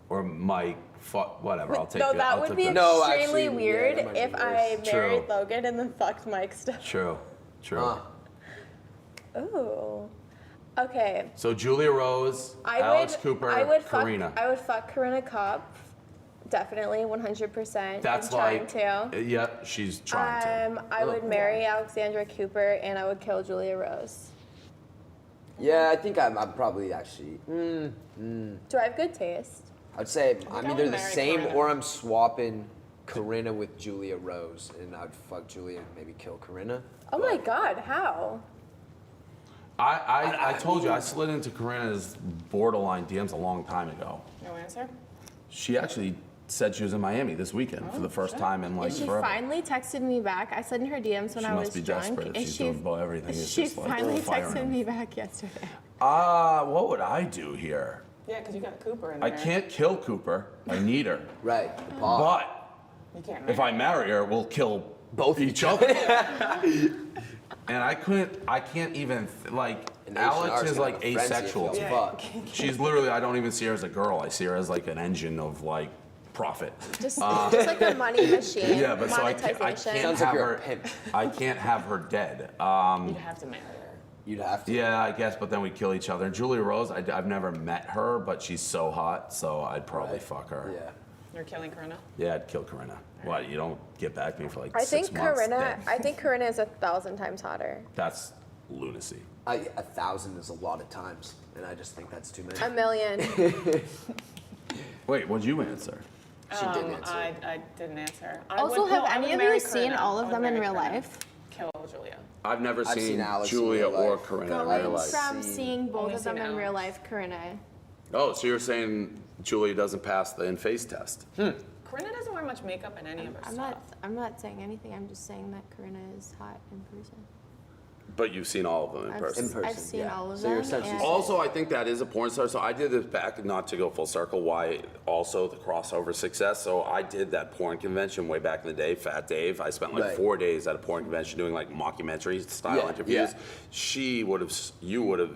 or Mike. Fuck, whatever. I'll take No, it. that I'll would take be it. No, extremely actually, yeah, weird that might be if worse. I married True. Logan and then fucked Mike still. True. Ooh. Okay. So Julia Rose, Alex Cooper, I would Karina. Fuck, I would fuck Karina Kopp definitely 100%. That's I'm trying like, to. yeah, she's trying to. I would marry Alexandra Cooper and I would kill Julia Rose. Yeah, I think I'm probably actually. Do I have good taste? I'd say I I'm would either the marry same Corinna. or I'm swapping Corinna with Julia Rose, and I'd fuck Julia and maybe kill Corinna. Oh my God, how? I told you, I slid into Corinna's borderline DMs a long time ago. No answer? She actually said she was in Miami this weekend for the first time in like And she forever. finally texted me back. I slid in her DMs when She I must was be drunk, desperate if and she's she doing about everything. It's she just like finally firing texted them. me back yesterday. What would I do here? Yeah, because you got Cooper in I there. can't kill Cooper. I need her. Right. The pod. But You can't if I marry her, we'll kill Both each other. And I can't even, like, And Alex H&R's is gonna like have a frenzy if asexual. y'all fuck. She's literally, I don't even see her as a girl. I see her as like an engine of like profit. Just like a money machine. Yeah, but so I monetization. can't Sounds like have you're her. a pimp. I can't have her dead. You'd have to marry her. You'd have to. Yeah, I guess, but then we kill each other. And Julia Rose, I've never met her, but she's so hot, so I'd probably fuck her. Yeah. You're killing Corinna? Yeah, I'd kill Corinna. What? You don't get back to me for like I 6 think months? Corinna. Dead. I think Corinna is 1,000 times hotter. That's lunacy. 1,000 is a lot of times, and I just think that's too many. A million. Wait, what'd you answer? She did answer. I didn't answer. I Also, would- have no, I any would of marry you seen Corinna. all I of would them in marry real Corinna. life? Kill Julia. I've never I've seen seen Alex in Julia real or life. Corinna in Going real life. from Seen- seeing both Only of them seen in real Alex. life, Corinna. Oh, so you're saying Julia doesn't pass the in-face test? Corinna doesn't wear much makeup in any of her I'm stuff. not saying anything. I'm just saying that Corinna is hot in person. But you've seen all of them in I've, person. In person, I've seen yeah. all of So them. you're essentially and- Also, I think that is a porn star. So I did this back, not to go full circle, why also the crossover success. So I did that porn convention way back in the day, Fat Dave. I spent like Right. 4 days at a porn convention doing like mockumentary style Yeah, interviews. yeah. You would have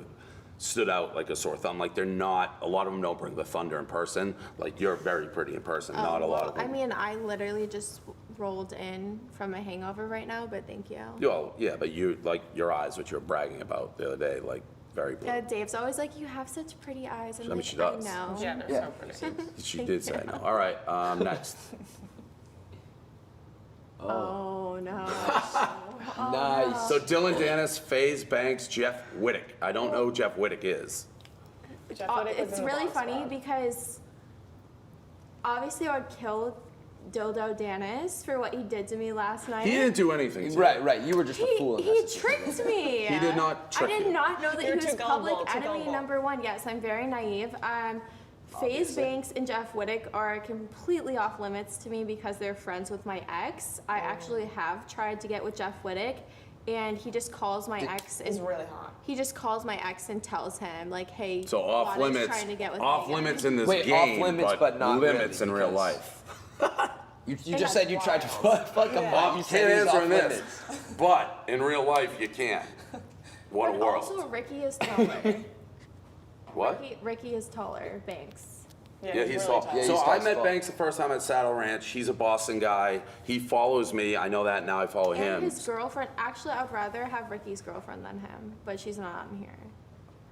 stood out like a sore thumb. Like they're not, a lot of them don't bring the thunder in person. Like you're very pretty in person, not a lot of them. I mean, I literally just rolled in from a hangover right now, but thank you. Well, yeah, but you, like your eyes, which you were bragging about the other day, like very blue. Yeah, Dave's always like, you have such pretty eyes. I'm I mean, like, she does. I know. Yeah, they're Yeah. so pretty. She did say no. All right, next. Oh no. Nice. So Dylan Dennis, FaZe Banks, Jeff Whittick. I don't know who Jeff Whittick is. Jeff Whittick was It's in the really Boss funny Squad. because obviously I would kill Dildo Dennis for what he did to me last night. He didn't do anything to you. Right. You were just a fool in that He situation. tricked me. He did not trick I did you. not know that You're he was too gullible, public too enemy gullible. number one. Yes, I'm very naive. FaZe Obviously. Banks and Jeff Whittick are completely off limits to me because they're friends with my ex. I actually have tried to get with Jeff Whittick, and he just calls my ex He's and really hot. he just calls my ex and tells him like, "Hey, So off Lana's limits, trying to get with off me again." limits in this Wait, game, off limits, but not limits really, in real because- life. You They just got said you tried to wild. fuck him, but you You said can't he was answer off in this, limits. but in real life you can. What a But world. also, Ricky is taller. What? Ricky is taller. Banks. Yeah, he's really tall. Yeah, So he's I tall as met fuck. Banks the first time at Saddle Ranch. He's a Boston guy. He follows me. I know that now. I follow And him. his girlfriend. Actually, I'd rather have Ricky's girlfriend than him, but she's not on here.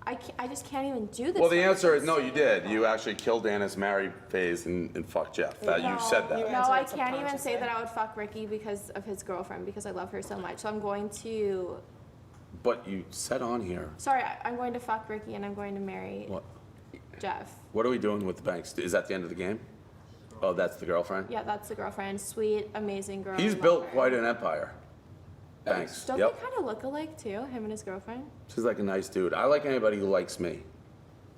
I just can't even do this. Well, the one. answer is no. You did. You actually killed Dennis, married FaZe, and fucked Jeff. That you said that. You No, answered I it can't even say subconsciously. that I would fuck Ricky because of his girlfriend because I love her so much. So I'm going to. But you said on here. Sorry, I'm going to fuck Ricky and I'm going to marry What? Jeff. What are we doing with the Banks? Is that the end of the game? Oh, that's the girlfriend. Yeah, that's the girlfriend. Sweet, amazing girl. He's I love built her. quite an empire. Banks. Don't Yep. they kind of look alike too? Him and his girlfriend. He's like a nice dude. I like anybody who likes me.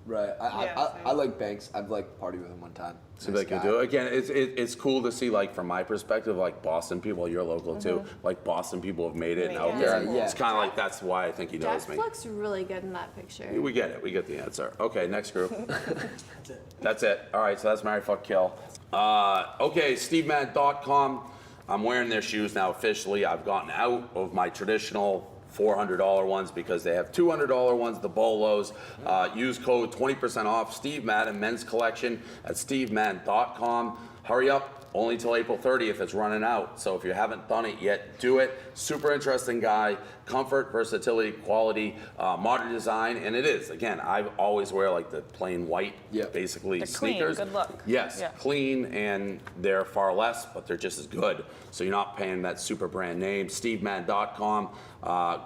Right. Yeah, I like Banks. I've like partied with him one time. Seems Nice like you guy. do. Again, it's cool to see, like, from my perspective, like Boston people, you're local too, like Boston people have made it and out Yeah, there. yeah. It's kind of like, that's why I think he knows Jeff me. looks really good in that picture. We get it. We get the answer. Okay, next group. That's it. That's it. All right, so that's Marry, Fuck, Kill. Okay, SteveMann.com. I'm wearing their shoes now officially. I've gotten out of my traditional $400 ones because they have $200 ones, the Bolos. Use code 20% off Steve Madden Men's Collection at SteveMann.com. hurry up. Only till April 30th, it's running out. So if you haven't done it yet, do it. Super interesting guy. Comfort, versatility, quality, modern design, and it is. Again, I always wear like the plain white, basically They're clean, sneakers. good look. Yes, Yeah. clean, and they're far less, but they're just as good. So you're not paying that super brand name. SteveMadden.com.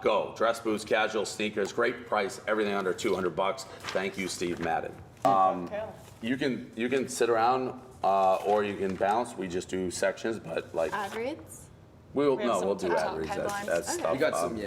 Go. Dress boots, casual sneakers, great price. Everything under $200. Thank you, Steve Madden. You can sit around. Or you can bounce. We just do sections, but like Ad reads? we'll We have some do TikTok ad reads. headlines. That's stuff. You got some,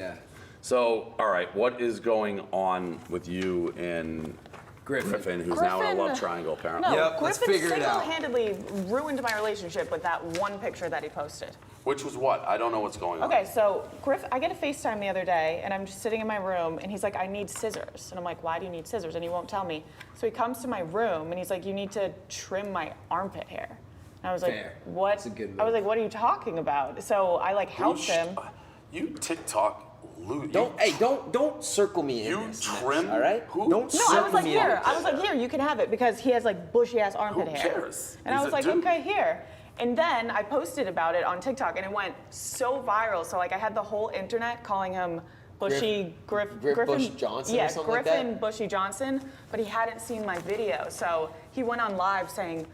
So all right, what is going on with you and Griffin, who's now in a love triangle apparently? No, Yep, let's Griffin figure it out. single-handedly ruined my relationship with that one picture that he posted. Which was what? I don't know what's going on. Okay, so I get a FaceTime the other day, and I'm just sitting in my room, and he's like, I need scissors. And I'm like, why do you need scissors? And he won't tell me. So he comes to my room, and he's like, you need to trim my armpit hair. And I was like, Fair. what? That's a good I was move. like, what are you talking about? So I like helped him. You TikTok. Don't circle me in You this, trim? all right? Who? Don't No, circle I was like, me here. in. I was like, here, you can have it because he has like bushy ass armpit Who hair. cares? And I He's was a like, dude. okay, here. And then I posted about it on TikTok, and it went so viral. So like, I had the whole internet calling him Bushy Griffin Bush Johnson or Yeah, something like Griffin that? Bushy Johnson. But he hadn't seen my video, so he went on live saying,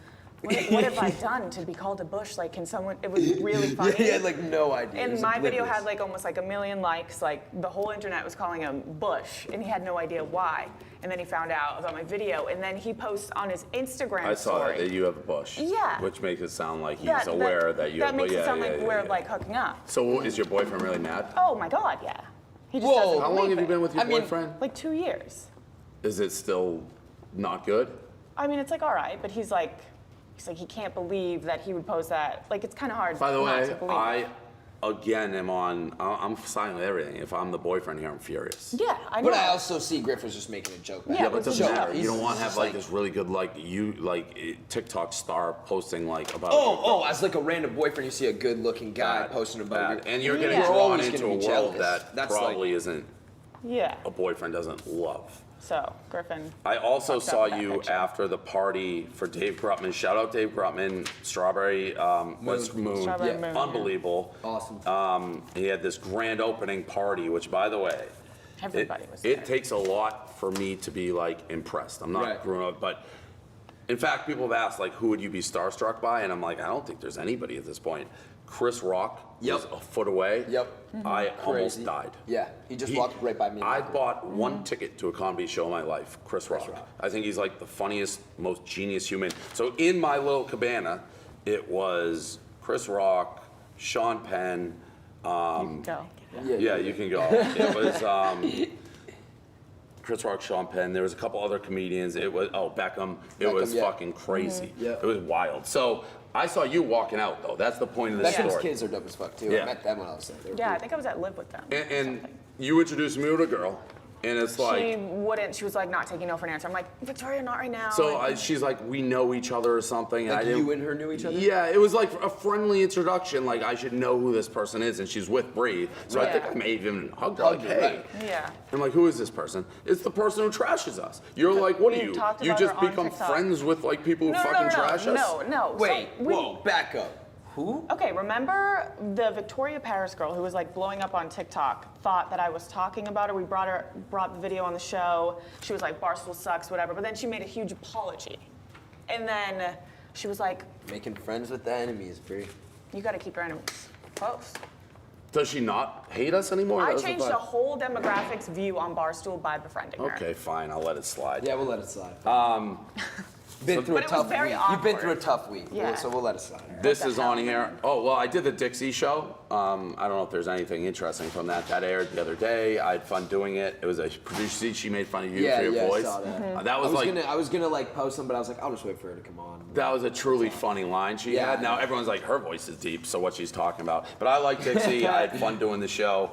what have I done to be called a bush? Like, can someone? It was really funny. He had like no idea. He And was my video oblivious. had like almost like 1 million likes. Like the whole internet was calling him Bush, and he had no idea why. And then he found out about my video, and then he posts on his Instagram I saw story. that you have a bush. Yeah. Which makes it sound like he's aware that you That have. makes but it sound yeah, like yeah, we're yeah. like hooking up. So is your boyfriend really mad? Oh my God, yeah. He just Whoa. doesn't How long believe have you it. been with your I mean, boyfriend? Like 2 years. Is it still not good? I mean, it's like all right, but he's like he can't believe that he would post that. Like it's kind of hard. By the not way, to believe I it. again am on. I'm signing with everything. If I'm the boyfriend here, I'm furious. Yeah, I know. But I also see Griff was just making a joke. back. Yeah, But it it's a doesn't joke. matter. You don't want to have He's like just this really good TikTok star posting like about. Oh, as like a random boyfriend, you see a good-looking guy bad, posting about bad. you. And you're getting Yeah. drawn always into gonna a be world jealous. that That's probably isn't Yeah. a boyfriend doesn't love. So Griffin. I also Fucked up saw with that you picture. after the party for Dave Grutman. Shout out Dave Grutman, Strawberry Moon. Strawberry Moon, yeah. Unbelievable. Awesome. He had this grand opening party, which, by the way, Everybody was it there. takes a lot for me to be like impressed. I'm not Right. grown up, but in fact, people have asked like, who would you be starstruck by? And I'm like, I don't think there's anybody at this point. Chris Rock was a foot away. Yep. I almost Crazy. died. Yeah, he just walked right by me. I bought one ticket to a comedy show in my life, Chris Rock. Rock. I think he's like the funniest, most genius human. So in my little cabana, it was Chris Rock, Sean Penn. Go. Yeah, you can go. It was Chris Rock, Sean Penn. There was a couple other comedians. It was Beckham. It Beckham, was yeah. fucking crazy. Yeah. It was wild. So I saw you walking out though. That's the point of the Beckham's story. kids are dope as fuck too. Yeah. I met them when I was there. They were Yeah, I cool. think I was at Live with them. And you introduced me to a girl, and it's like. She wouldn't. She was like not taking no for an answer. I'm like, Victoria, not right now. So Like, she's like, we know each other or something. And Like I didn't, you and her knew each other? Yeah, it was like a friendly introduction. Like I should know who this person is, and she's with Bree. So I Right. think I may even hugged her. Like, Hugged her, hey. right. yeah. I'm like, who is this person? It's the person who trashes us. You're like, what We are you? talked You about just her on become TikTok. friends with like people who fucking trash us? No. Wait, So we- whoa, back up. Who? Okay, remember the Victoria Paris girl who was like blowing up on TikTok thought that I was talking about her. We brought the video on the show. She was like, Barstool sucks, whatever. But then she made a huge apology. And then she was like, Making friends with the enemies, Bree. you gotta keep your enemies close. Does she not hate us anymore? I That was changed vibe. the whole demographics view on Barstool by befriending her. Okay, fine. I'll let it slide. Yeah, we'll let it slide. Been through But a it was tough very week. You've been through a awkward. tough week, Yeah. so we'll let it slide. This the is on hell? here. Oh, well, I did the Dixie show. I don't know if there's anything interesting from that. That aired the other day. I had fun doing it. It was a producer. She made fun of you for your I voice. saw that. That was like I was gonna like post them, but I was like, I'll just wait for her to come on. that was a truly funny line she Yeah. had. Now everyone's like, her voice is deep, so what she's talking about. But I like Dixie. I had fun doing the show.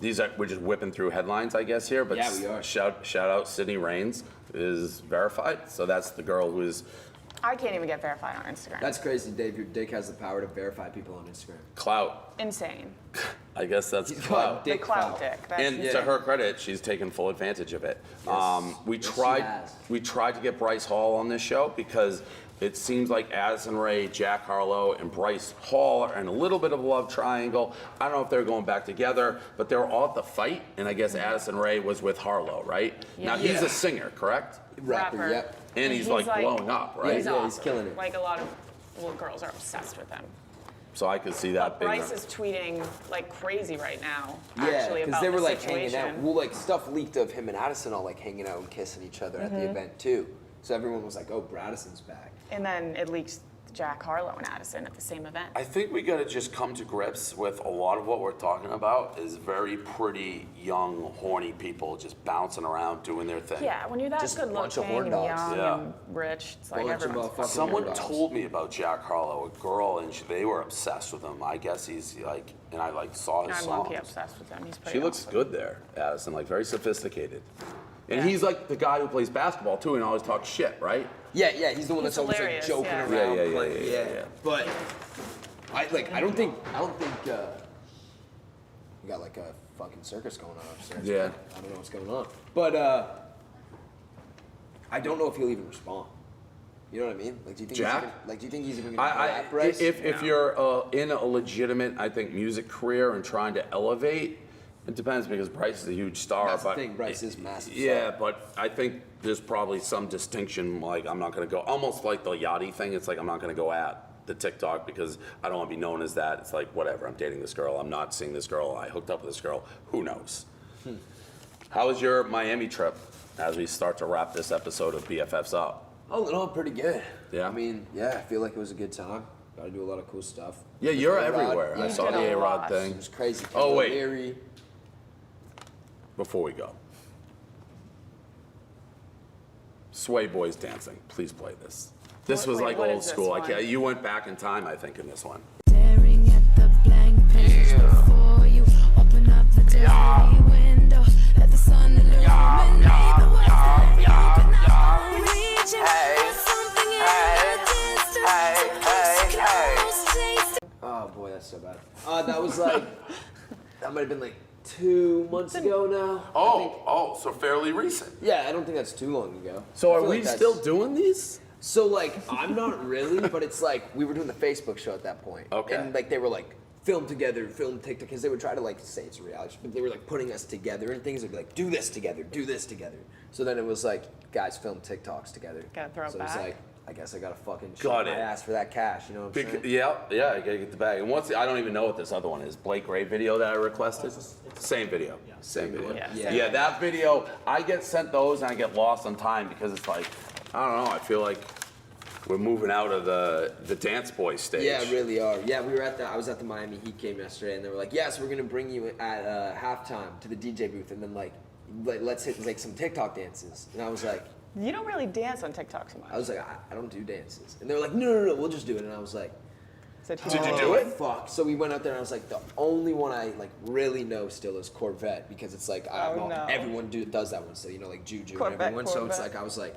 We're just whipping through headlines, I guess here. But Yeah, we are. Shout out, Sydney Raines is verified. So that's the girl who is I can't even get verified on Instagram. That's crazy, Dave. Your dick has the power to verify people on Instagram. clout. insane. I guess that's He's got clout. The dick clout clout. dick. That's And to her credit, she's taken full advantage of it. We Yes, she tried has. to get Bryce Hall on this show because it seems like Addison Rae, Jack Harlow, and Bryce Hall are in a little bit of a love triangle. I don't know if they're going back together, but they were all at the fight, and I guess Addison Rae was with Harlow, right? Now he's Yeah. a singer, correct? Rapper, yep. And he's like blowing up, right? He's Yeah, he's awesome. killing it. Like a lot of little girls are obsessed with him. So I could see that being. Bryce is tweeting like crazy right now, Yeah, actually, because about they were the like situation. hanging out. Well, like stuff leaked of him and Addison all like hanging out and kissing each other at the event too. So everyone was like, "Oh, Bradison's back." And then it leaks Jack Harlow and Addison at the same event. I think we gotta just come to grips with a lot of what we're talking about is very pretty, young, horny people just bouncing around doing their thing. Yeah, when you're that Just a good bunch of looking horn and dogs. young Yeah. and rich, it's like Bunch of everyone's motherfuckers. fucking Someone Horn dogs. told me about Jack Harlow, a girl, and they were obsessed with him. I guess he's like, and I like saw his I'm songs. low-key obsessed with him. He's pretty She looks awesome. good there, Addison, like very sophisticated. And Yeah. he's like the guy who plays basketball too and always talks shit, right? Yeah, he's the one He's that's always like hilarious, joking yeah. around. Yeah. playing- But I don't think we got like a fucking circus going on upstairs. Yeah. Man. I don't know what's going on. But I don't know if he'll even respond. You know what I mean? Like, do you think Jack? do you think he's even gonna go at Bryce? If you're in a legitimate, I think, music career and trying to elevate, it depends because Bryce is a huge star. That's the but thing, Bryce is massive Yeah, star. but I think there's probably some distinction. Like I'm not gonna go, almost like the Yachty thing. It's like I'm not gonna go at the TikTok because I don't want to be known as that. It's like whatever. I'm dating this girl. I'm not seeing this girl. I hooked up with this girl. Who knows? How was your Miami trip? As we start to wrap this episode of BFFs up. Oh, no, pretty good. Yeah? I mean, yeah, I feel like it was a good time. Got to do a lot of cool stuff. Yeah, you're A-Rod, everywhere. I yeah. saw did the a A-Rod lot. It thing. was crazy. Oh, wait. Mary. Before we go. Sway Boys dancing. Please play this. This was Wait, like what old is this school. I one? can't, you went back in time, I think, in this one. Staring at the blank page before you open up the dirty window. Let the sun illuminate the words that you cannot reach. Something in the distance. Chasing. Oh boy, that's so bad. That was like, that might have been like 2 months ago now. I think. So fairly recent. Yeah, I don't think that's too long ago. So I are feel we like that's- still doing these? So like, I'm not really, but it's like, we were doing the Facebook show at that point. Okay. And like, they were like, film together, film TikTok, because they would try to like say it's a reality, but they were like putting us together and things. They'd be like, do this together, do this together. So then it was like, guys, film TikToks together. Gotta throw it so it's back. like, I guess I gotta fucking Got shut my it. ass for that cash, you know what I'm saying? Yeah, I gotta get the bag. And what's I don't even know what this other one is. Blake Gray video that I requested? Same video. Same video. Yeah. Yeah, that video, I get sent those and I get lost on time because it's like, I don't know, I feel like we're moving out of the dance boy stage. Yeah, really are. Yeah, I was at the Miami Heat game yesterday, and they were like, yes, we're gonna bring you at halftime to the DJ booth, and then like let's hit like some TikTok dances. And I was like, You don't really dance on TikTok so much. I don't do dances. And they were like, no, we'll just do it. And I was like, So Did you do it? fuck. So we went out there, and I was like, the only one I like really know still is Corvette, because it's like Oh, no. everyone does that one. So you know, like Juju Corvette, and everyone. So it's Corvette. like I was like,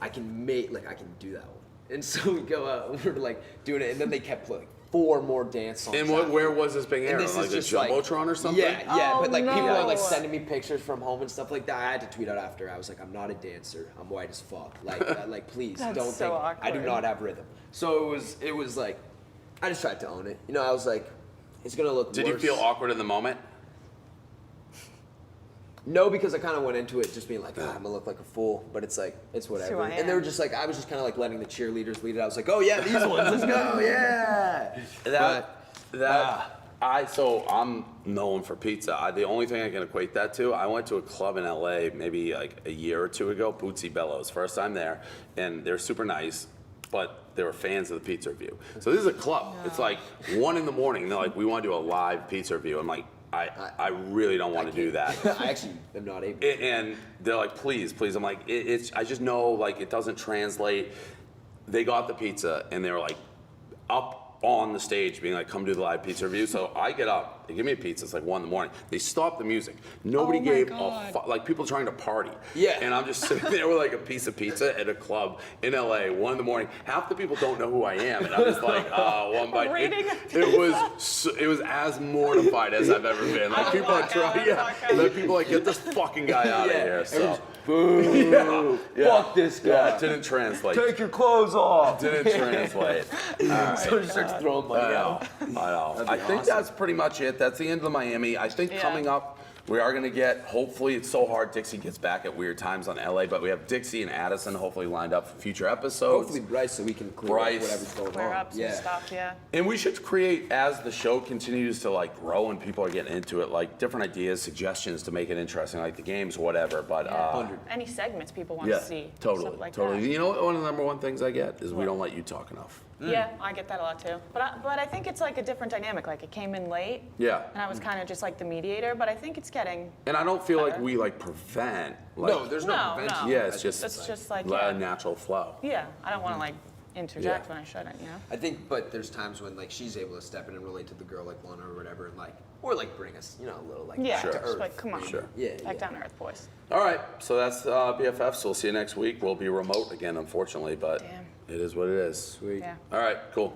I can do that one. And so we go out, and we're like doing it, and then they kept playing 4 more dance songs. And after. where was this being And aired? this Like is a just like Jumbotron or something? Yeah, Oh, but like people are like no. sending me pictures from home and stuff like that. I had to tweet out after. I was like, I'm not a dancer. I'm white as fuck. Like please That's don't so think I do awkward. not have rhythm. So it was like, I just tried to own it. You know, I was like, it's gonna look. Did you worse. feel awkward in the moment? No, because I kind of went into it just being like, I'm gonna look like a fool, but it's like, it's whatever. who I And they were am. just like, I was just kind of like letting the cheerleaders lead it. I was like, oh yeah, these ones, let's go, yeah. So I'm known for pizza. The only thing I can equate that to, I went to a club in LA maybe like a year or 2 ago, Bootsy Bellows, first time there, and they're super nice, but they were fans of the pizza review. So this is a club. It's like 1 in the morning. They're like, we want to do a live pizza review. I'm like, I really don't want to do that. I actually am not able. And they're like, please. I'm like, I just know like it doesn't translate. They got the pizza and they were like up on the stage being like, come do the live pizza review. So I get up up. They give me a pizza. It's like 1 in the morning. They stop the music. Nobody gave like people trying to party. Yeah. And I'm just sitting there with like a piece of pizza at a club in LA, 1 in the morning. Half the people don't know who I am, and I'm just like, one bite. It was as mortified as I've ever been. Like people are trying, like people like get this fucking guy out of here. So. Boo! Fuck this guy. Yeah, it didn't translate. Take your clothes off. Didn't translate. All right. So he starts throwing money out. I know. I think that's pretty much it. That's the end of Miami. I think coming up, we are going to get, hopefully, it's so hard. Dixie gets back at weird times on LA, but we have Dixie and Addison hopefully lined up for future episodes. Hopefully Bryce, so we can clear up whatever's going Clear on. up some stuff, yeah. And we should create, as the show continues to like grow and people are getting into it, like different ideas, suggestions to make it interesting, like the games, whatever. But any segments people want to see. totally, stuff like totally. That. You know what? One of the number one things I get is we don't let you talk enough. Yeah, I get that a lot too. But I think it's like a different dynamic. Like it came in late. Yeah. And I was kind of just like the mediator, but I think it's getting. And I don't feel like we like prevent. Like, No, there's no prevention. Yeah, it's just like a natural flow. Yeah, I don't want to like interject when I shouldn't, you know. I think, but there's times when like she's able to step in and relate to the girl like Lana or whatever, and like, or like bring us, you know, a little like Yeah, back to just earth. like come on, back down to earth, boys. All right, so that's BFFs. We'll see you next week. We'll be remote again, unfortunately, but Damn. it is what it is. Sweet. Yeah. All right, cool.